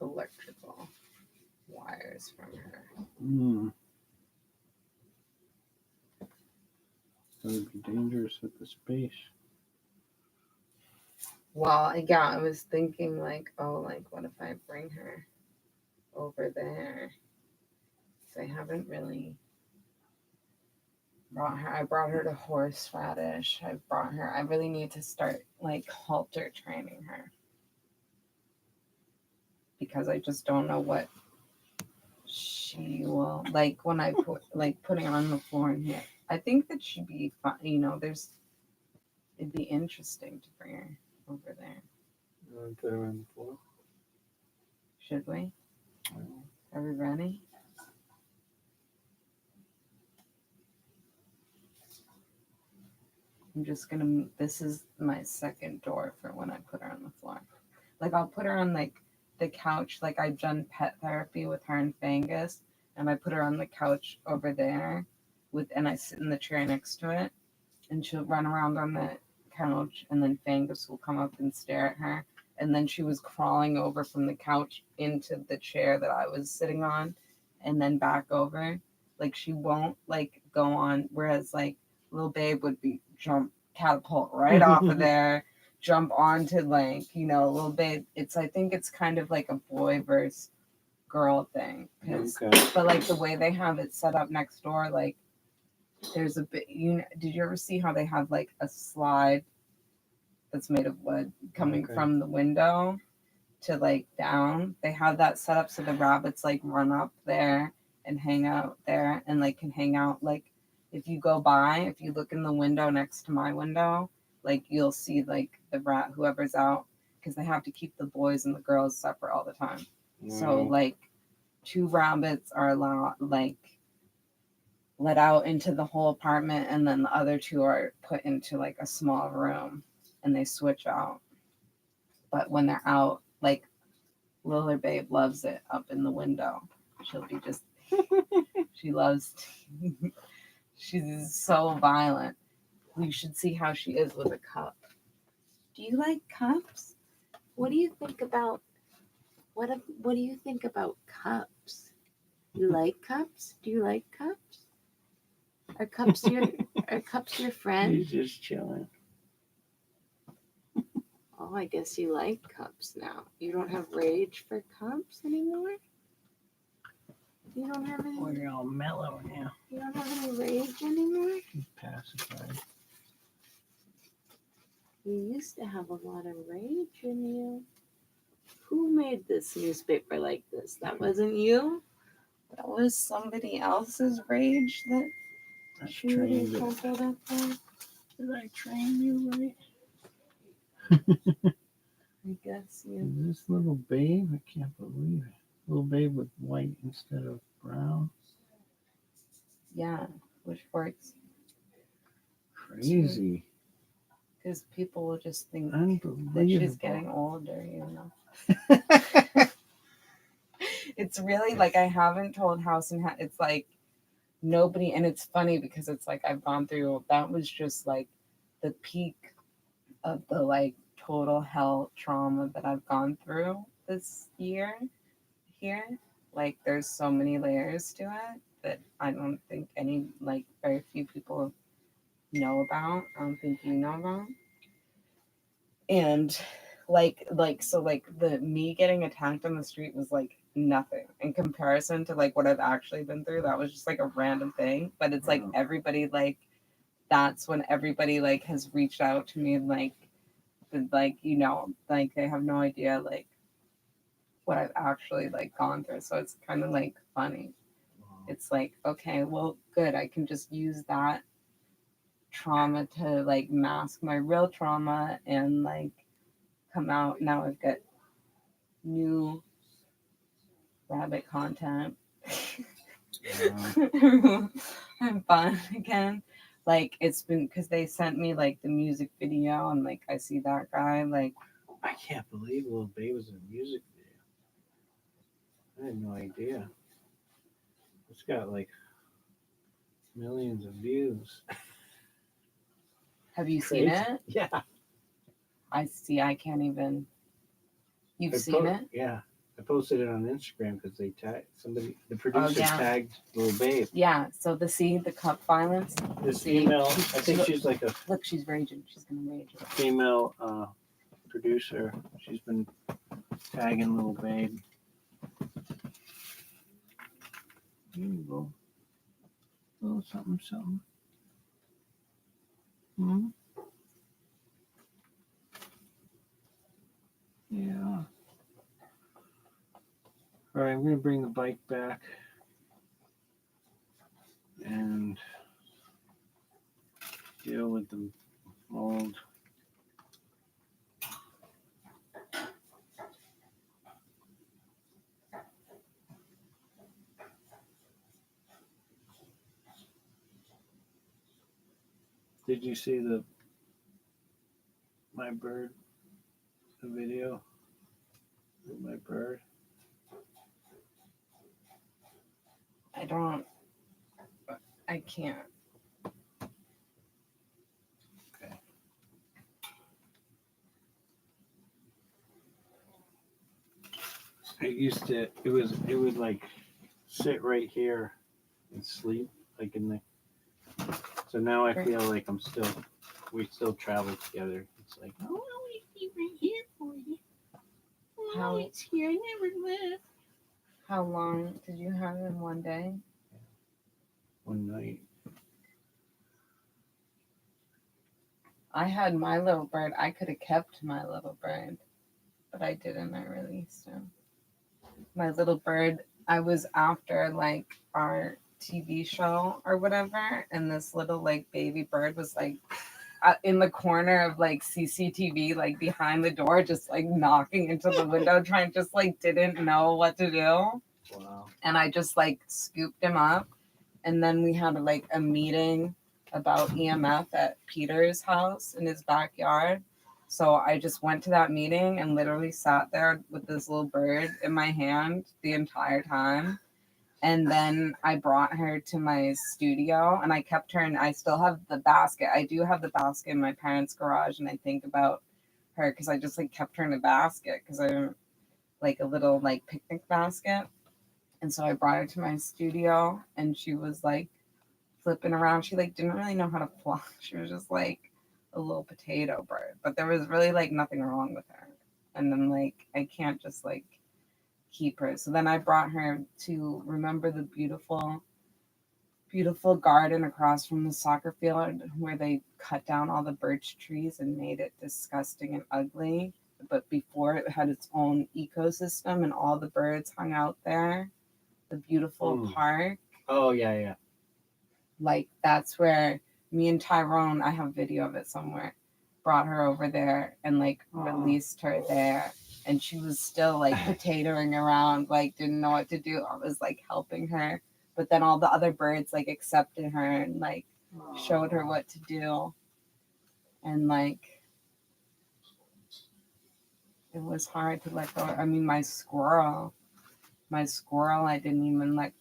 S10: electrical wires from her.
S11: It would be dangerous with the space.
S10: Well, yeah, I was thinking like, oh, like what if I bring her over there? So I haven't really brought her. I brought her to horseradish. I really need to start like halter training her because I just don't know what she will like when I put like putting her on the floor in here. I think that she'd be fun. You know, it'd be interesting to bring her over there.
S11: You want to put her on the floor?
S10: Should we? Are we ready? I'm just gonna. This is my second door for when I put her on the floor. Like I'll put her on like the couch. Like I've done pet therapy with her and Fangus, and I put her on the couch over there, and I sit in the chair next to it, and she'll run around on the couch, and then Fangus will come up and stare at her, and then she was crawling over from the couch into the chair that I was sitting on, and then back over. Like she won't like go on, whereas like little babe would be catapult right off of there, jump onto like, you know, little babe. I think it's kind of like a boy versus girl thing. But like the way they have it set up next door, like there's a bit, did you ever see how they have like a slide that's made of wood coming from the window to like down? They have that set up so the rabbits like run up there and hang out there and like can hang out. Like if you go by, if you look in the window next to my window, like you'll see like the rat, whoever's out, because they have to keep the boys and the girls separate all the time. So like 2 rabbits are allowed, like let out into the whole apartment, and then the other 2 are put into like a small room and they switch out. But when they're out, like Liler Babe loves it up in the window. She'll be just she loves she's so violent. You should see how she is with a cup. Do you like cups? What do you think about what do you think about cups? You like cups? Do you like cups? Are cups your friend?
S11: He's just chilling.
S10: Oh, I guess you like cups now. You don't have rage for cups anymore? You don't have any.
S11: Oh, you're all mellow now.
S10: You don't have any rage anymore?
S11: He's pacified.
S10: You used to have a lot of rage in you. Who made this newspaper like this? That wasn't you? That was somebody else's rage that
S11: I
S10: she
S11: trained it.
S10: crumpled up there?
S11: Did I train you right?
S10: I guess you.
S11: This little babe, I can't believe it. Little babe with white instead of brown.
S10: Yeah, which works.
S11: Crazy.
S10: Because people will just think
S11: Unbelievable.
S10: that she's getting older, you know. It's really like I haven't told House and it's like nobody, and it's funny because it's like I've gone through, that was just like the peak of the like total hell trauma that I've gone through this year here. Like there's so many layers to it that I don't think very few people know about. I don't think you know about. And so the me getting attacked on the street was like nothing in comparison to like what I've actually been through. That was just like a random thing. But it's like everybody like that's when everybody like has reached out to me like you know, like they have no idea like what I've actually like gone through. So it's kind of like funny. It's like, okay, well, good. I can just use that trauma to like mask my real trauma and like come out. Now I've got new rabbit content. I'm fun again. Like it's been because they sent me like the music video and like I see that guy like
S11: I can't believe Little Babe was in a music video. I had no idea. It's got like millions of views.
S10: Have you seen
S11: Crazy.
S10: it?
S11: Yeah.
S10: I see. I can't even. You've
S11: I
S10: seen it?
S11: Yeah. I posted it on Instagram because they tagged somebody. The producer
S10: yeah.
S11: tagged Little Babe.
S10: Yeah. So the cup violence.
S11: This
S10: See,
S11: female, I think she's like a
S10: Look, she's raging. She's gonna rage.
S11: female producer. She's been tagging Little Babe. Here you go. Oh, something, something. Hmm? Yeah. All right, I'm going to bring the bike back and deal with the mold. Did you see my bird, the video of my bird?
S10: I can't.
S11: Okay. It would like sit right here and sleep, like in the. So now I feel like we still travel together. It's like, oh, I'll be right here for you.
S10: How-
S11: It's here, I never left.
S10: How long did you have in one day?
S11: One night.
S10: I had my little bird. I could have kept my little bird, but I didn't. I released him. My little bird, I was after like our TV show or whatever, and this little like baby bird was like in the corner of like CCTV, like behind the door, just like knocking into the window, trying, just like didn't know what to do.
S11: Wow.
S10: And I just like scooped him up, and then we had like a meeting about EMF at Peter's house in his backyard. So I just went to that meeting and literally sat there with this little bird in my hand the entire time. And then I brought her to my studio and I kept her, and I still have the basket. I do have the basket in my parents' garage, and I think about her because I just like kept her in a basket because I'm like a little like picnic basket. And so I brought her to my studio and she was like flipping around. She like didn't really know how to fly. She was just like a little potato bird, but there was really like nothing wrong with her. And then like I can't just like keep her. So then I brought her to remember the beautiful garden across from the soccer field where they cut down all the birch trees and made it disgusting and ugly. But before it had its own ecosystem and all the birds hung out there. The beautiful park.
S11: Oh, yeah.
S10: Like that's where me and Tyrone, I have a video of it somewhere, brought her over there and like released her there. And she was still like potatoing around, like didn't know what to do. I was like helping her. But then all the other birds like accepted her and like showed her what to do. And like it was hard to let go. I mean, my squirrel, I didn't even let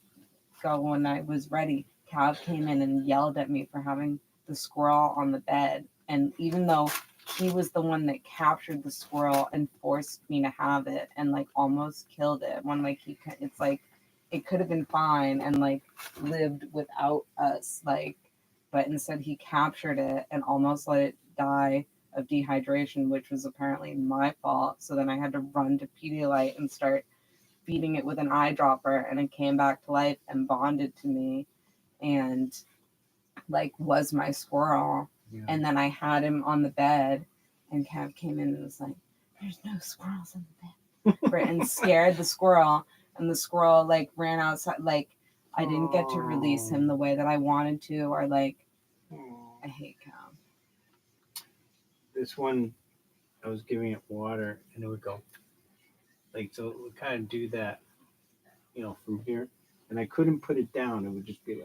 S10: go when I was ready. Cav came in and yelled at me for having the squirrel on the bed. And even though he was the one that captured the squirrel and forced me to have it and like almost killed it, when like it's like it could have been fine and like lived without us, like, but instead he captured it and almost let it die of dehydration, which was apparently my fault. So then I had to run to Pedialyte and start feeding it with an eyedropper, and it came back to life and bonded to me and like was my squirrel.
S11: Yeah.
S10: And then I had him on the bed and Cav came in and was like, there's no squirrels in the bed. And scared the squirrel, and the squirrel like ran outside. Like I didn't get to release him the way that I wanted to, or like I hate Cav.
S11: This one, I was giving it water and it would go like, so it would kind of do that, from here. And I couldn't put it down. It would just be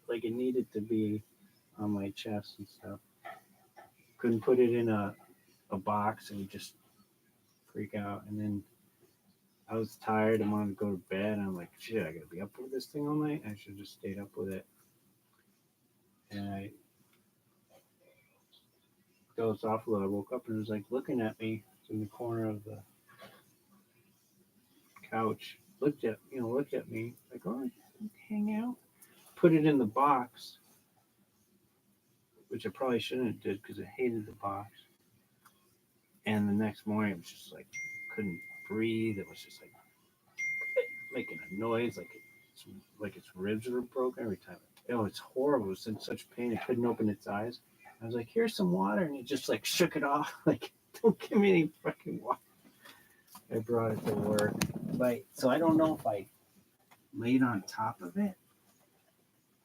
S11: like it needed to be on my chest and stuff. Couldn't put it in a box. It would just freak out. And then I was tired and wanted to go to bed. And I'm like, shit, I gotta be up with this thing all night. I should have just stayed up with it. And dozed off a little. I woke up and it was like looking at me in the corner of the couch. Looked at me like, oh, hang out. Put it in the box, which I probably shouldn't have did because I hated the box. And the next morning it was just like couldn't breathe. It was just like making a noise like its ribs were broken every time. Oh, it's horrible. It was in such pain. It couldn't open its eyes. I was like, here's some water. And it just like shook it off. Like, don't give me any fucking water. I brought it to work. So I don't know if I laid on top of it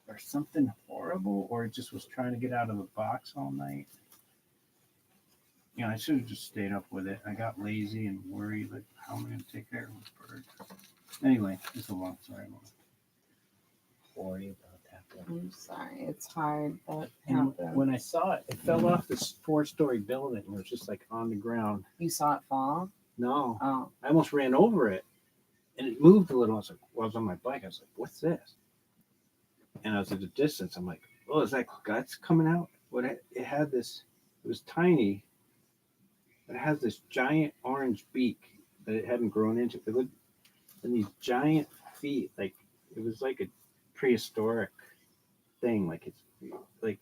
S11: or something horrible, or it just was trying to get out of the box all night. I should have just stayed up with it. I got lazy and worried, like, how am I going to take care of this bird? Anyway, it's a long story. I won't worry about that.
S10: I'm sorry. It's hard. That
S11: And
S10: happened.
S11: when I saw it, it fell off this 4-story building. And it was just like on the ground.
S10: You saw it fall?
S11: No.
S10: Oh.
S11: I almost ran over it. And it moved a little. I was like, I was on my bike. I was like, what's this? And I was at a distance. I'm like, oh, is that guts coming out? It had this, it was tiny. It has this giant orange beak that it hadn't grown into. It looked, and these giant feet, like it was like a prehistoric thing. Like it's like,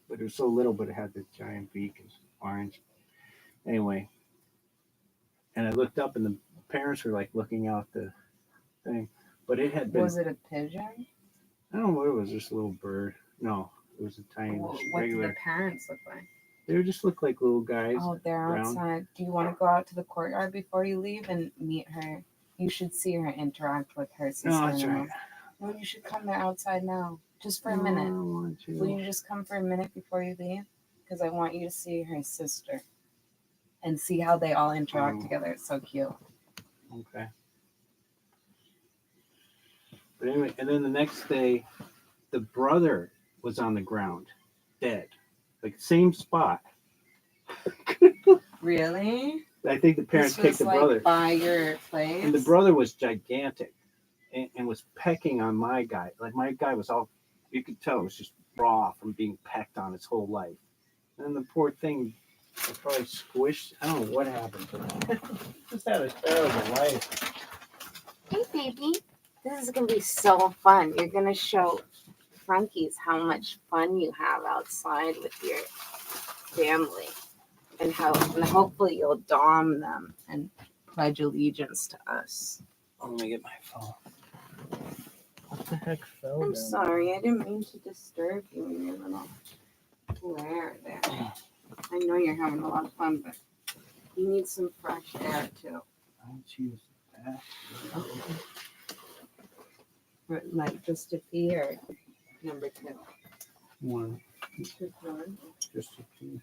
S11: but it was so little, but it had this giant beak. It's orange. Anyway, and I looked up, and the parents were like looking out the thing, but it had been.
S10: Was it a pigeon?
S11: I don't know what it was. Just a little bird. No, it was a tiny,
S10: What
S11: regular.
S10: did the parents look like?
S11: They just look like little guys.
S10: Oh, they're
S11: brown.
S10: outside. Do you want to go out to the courtyard before you leave and meet her? You should see her interact with her sister.
S11: No, that's right.
S10: No, you should come there outside now, just for a
S11: No, I
S10: minute.
S11: don't want to.
S10: Will you just come for a minute before you leave? Because I want you to see her sister and see how they all interact together. It's so cute.
S11: Okay. But anyway, and then the next day, the brother was on the ground, dead, like same spot.
S10: Really?
S11: I think the parents
S10: This was
S11: kicked the
S10: like
S11: brother,
S10: by your place.
S11: and the brother was gigantic, and was pecking on my guy. Like my guy was all, you could tell it was just raw from being pecked on his whole life. And the poor thing was probably squished. I don't know what happened to him. Just had a terrible life.
S10: Hey, baby. This is going to be so fun. You're going to show Frankies how much fun you have outside with your family. And hopefully you'll dom them and pledge allegiance to us.
S11: I'm gonna get my phone. What the heck fell
S10: I'm
S11: down?
S10: sorry. I didn't mean to disturb you in your little lair there. I know you're having a lot of fun, but you need some fresh air too.
S11: I'll choose that.
S10: Or, like just a pee or number 2?
S11: One.
S10: Just one.
S11: Just a few.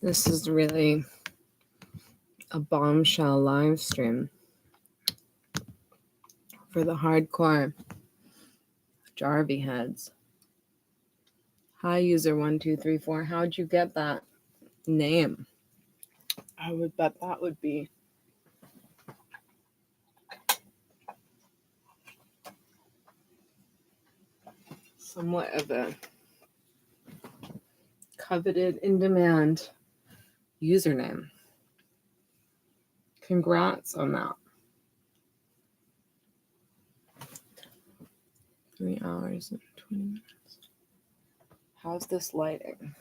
S10: This is really a bombshell live stream for the hardcore Jarvie heads. Hi, user 1234. How'd you get that name? I would bet that would be somewhat of a coveted, in demand username. Congrats on that. 3 hours and 20 minutes. How's this lighting?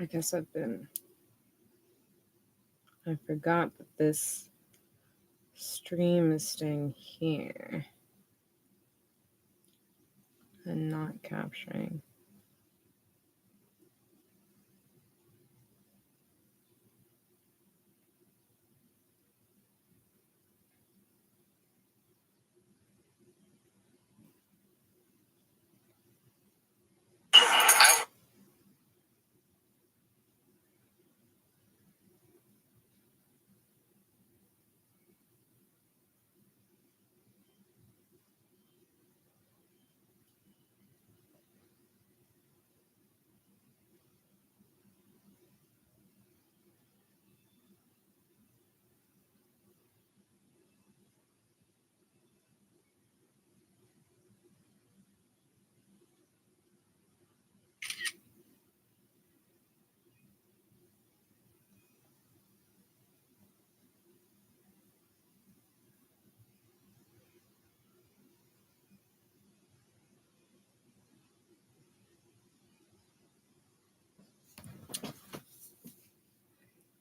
S10: I guess I forgot that this stream is staying here and not capturing.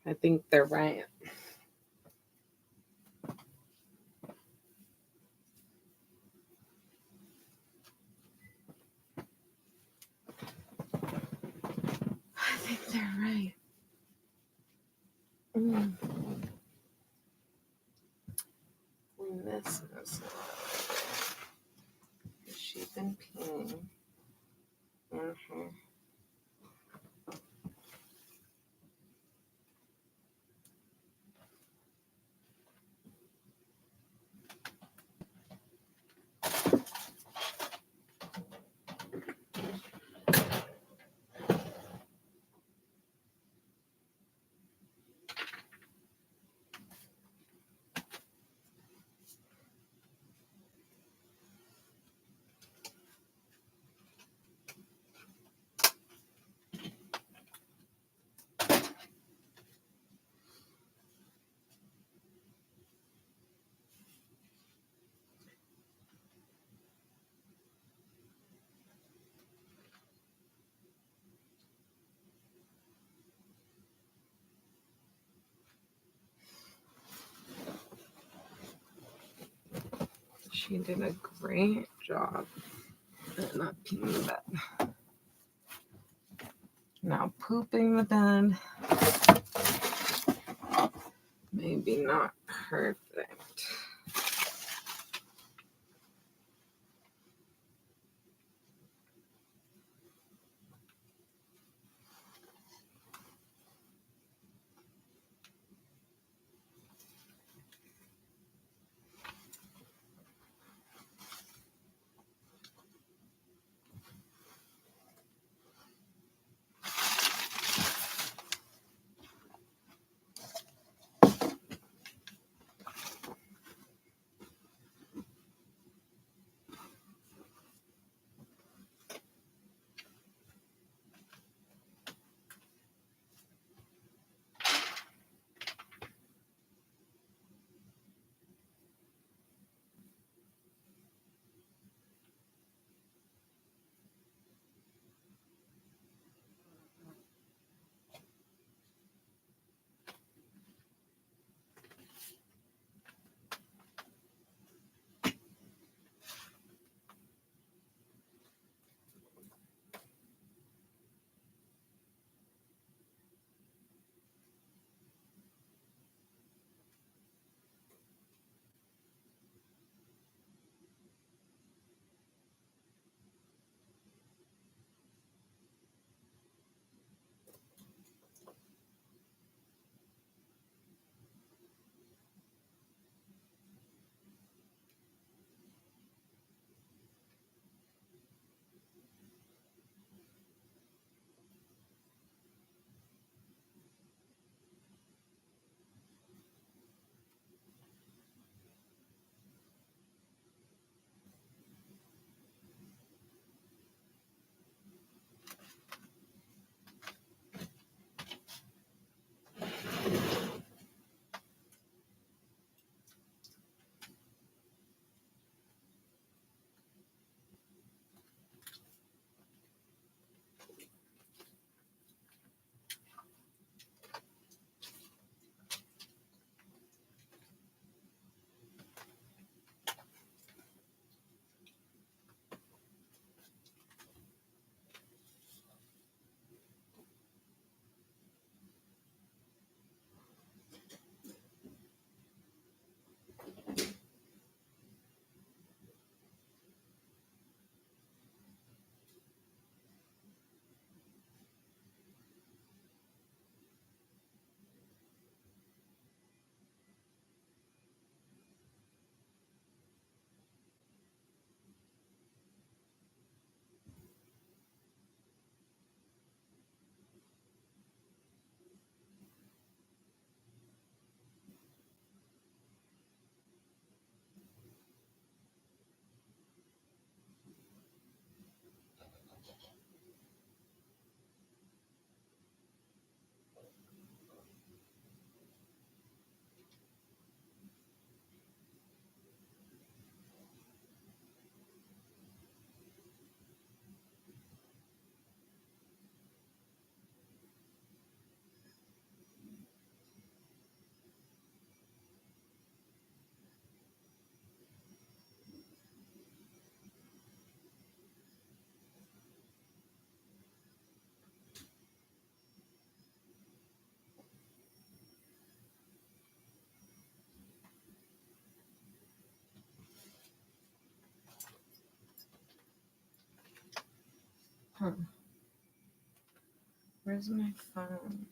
S10: I think they're right. I think they're right. We miss this. She's been peeing in her. She did a great job at not peeing the bed. Now pooping the bed. Maybe not perfect. Where's my phone?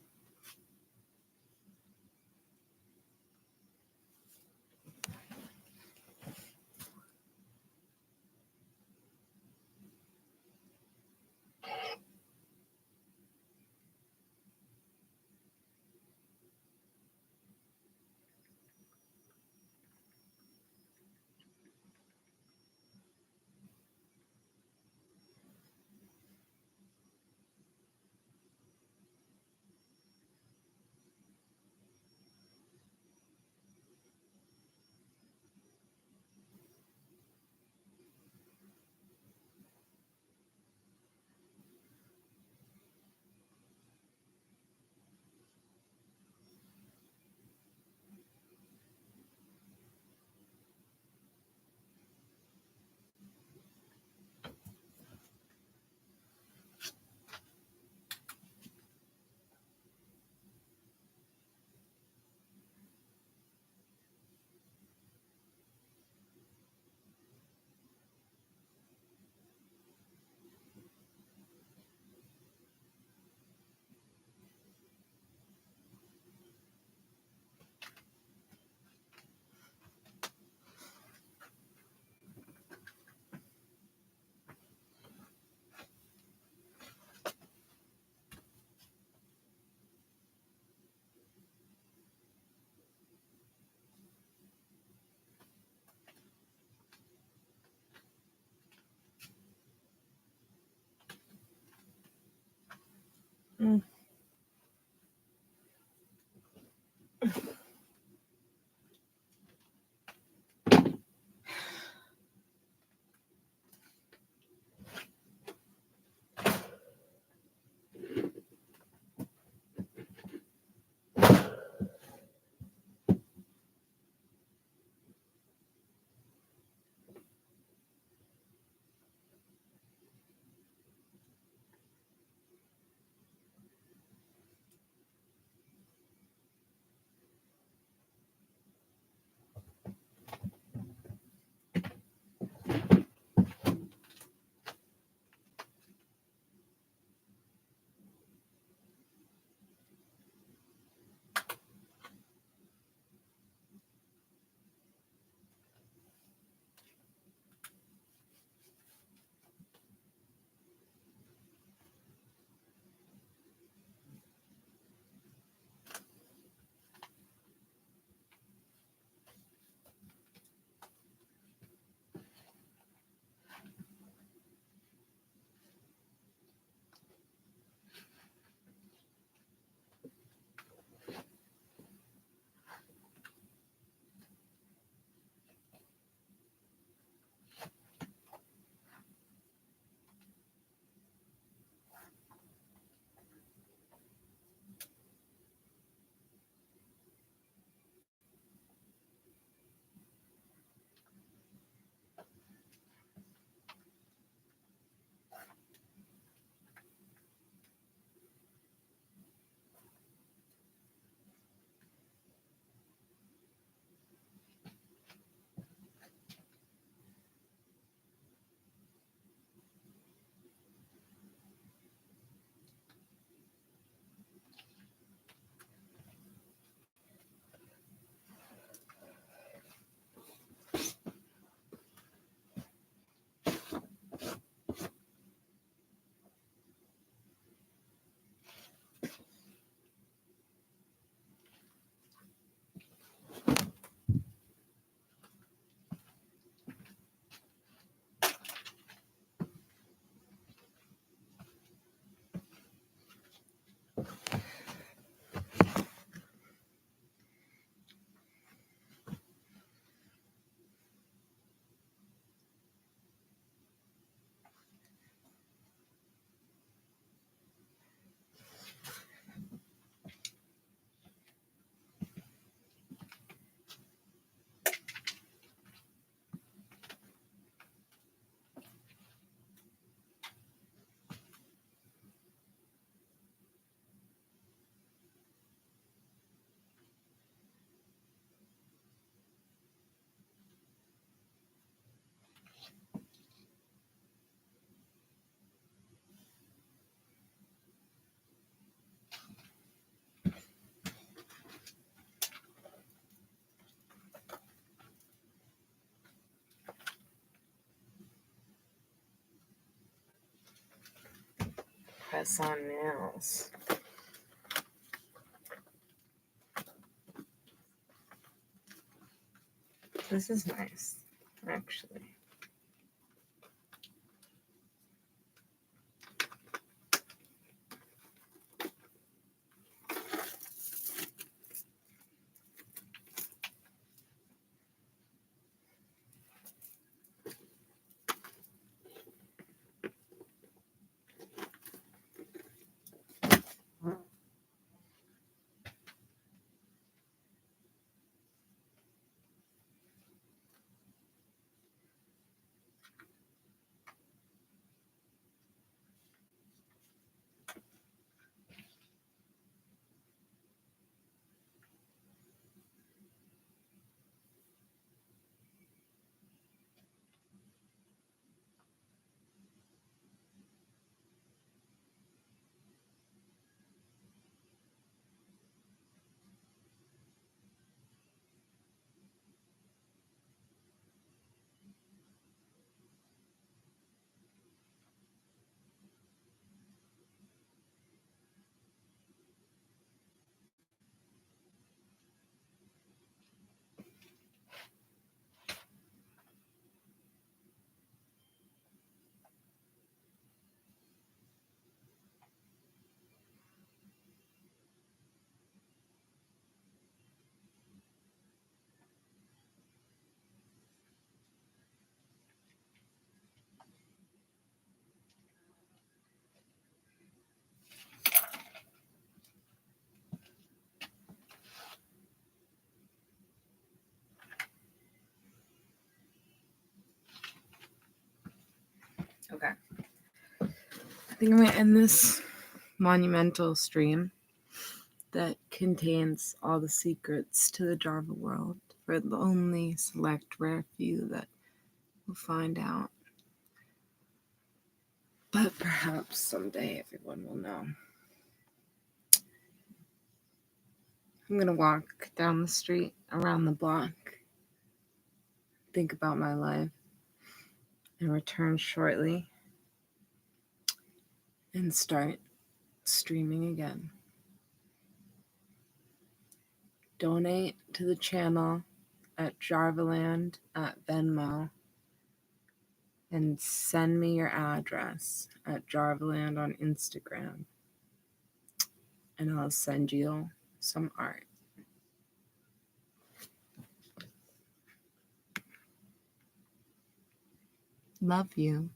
S10: press on nails. This is nice, actually. Okay. I think I'm going to end this monumental stream that contains all the secrets to the Java world for the only select rare few that will find out. But perhaps someday everyone will know. I'm going to walk down the street, around the block, think about my life, and return shortly and start streaming again. Donate to the channel at Jarvaland at Venmo and send me your address at Jarvaland on Instagram and I'll send you some art. Love you.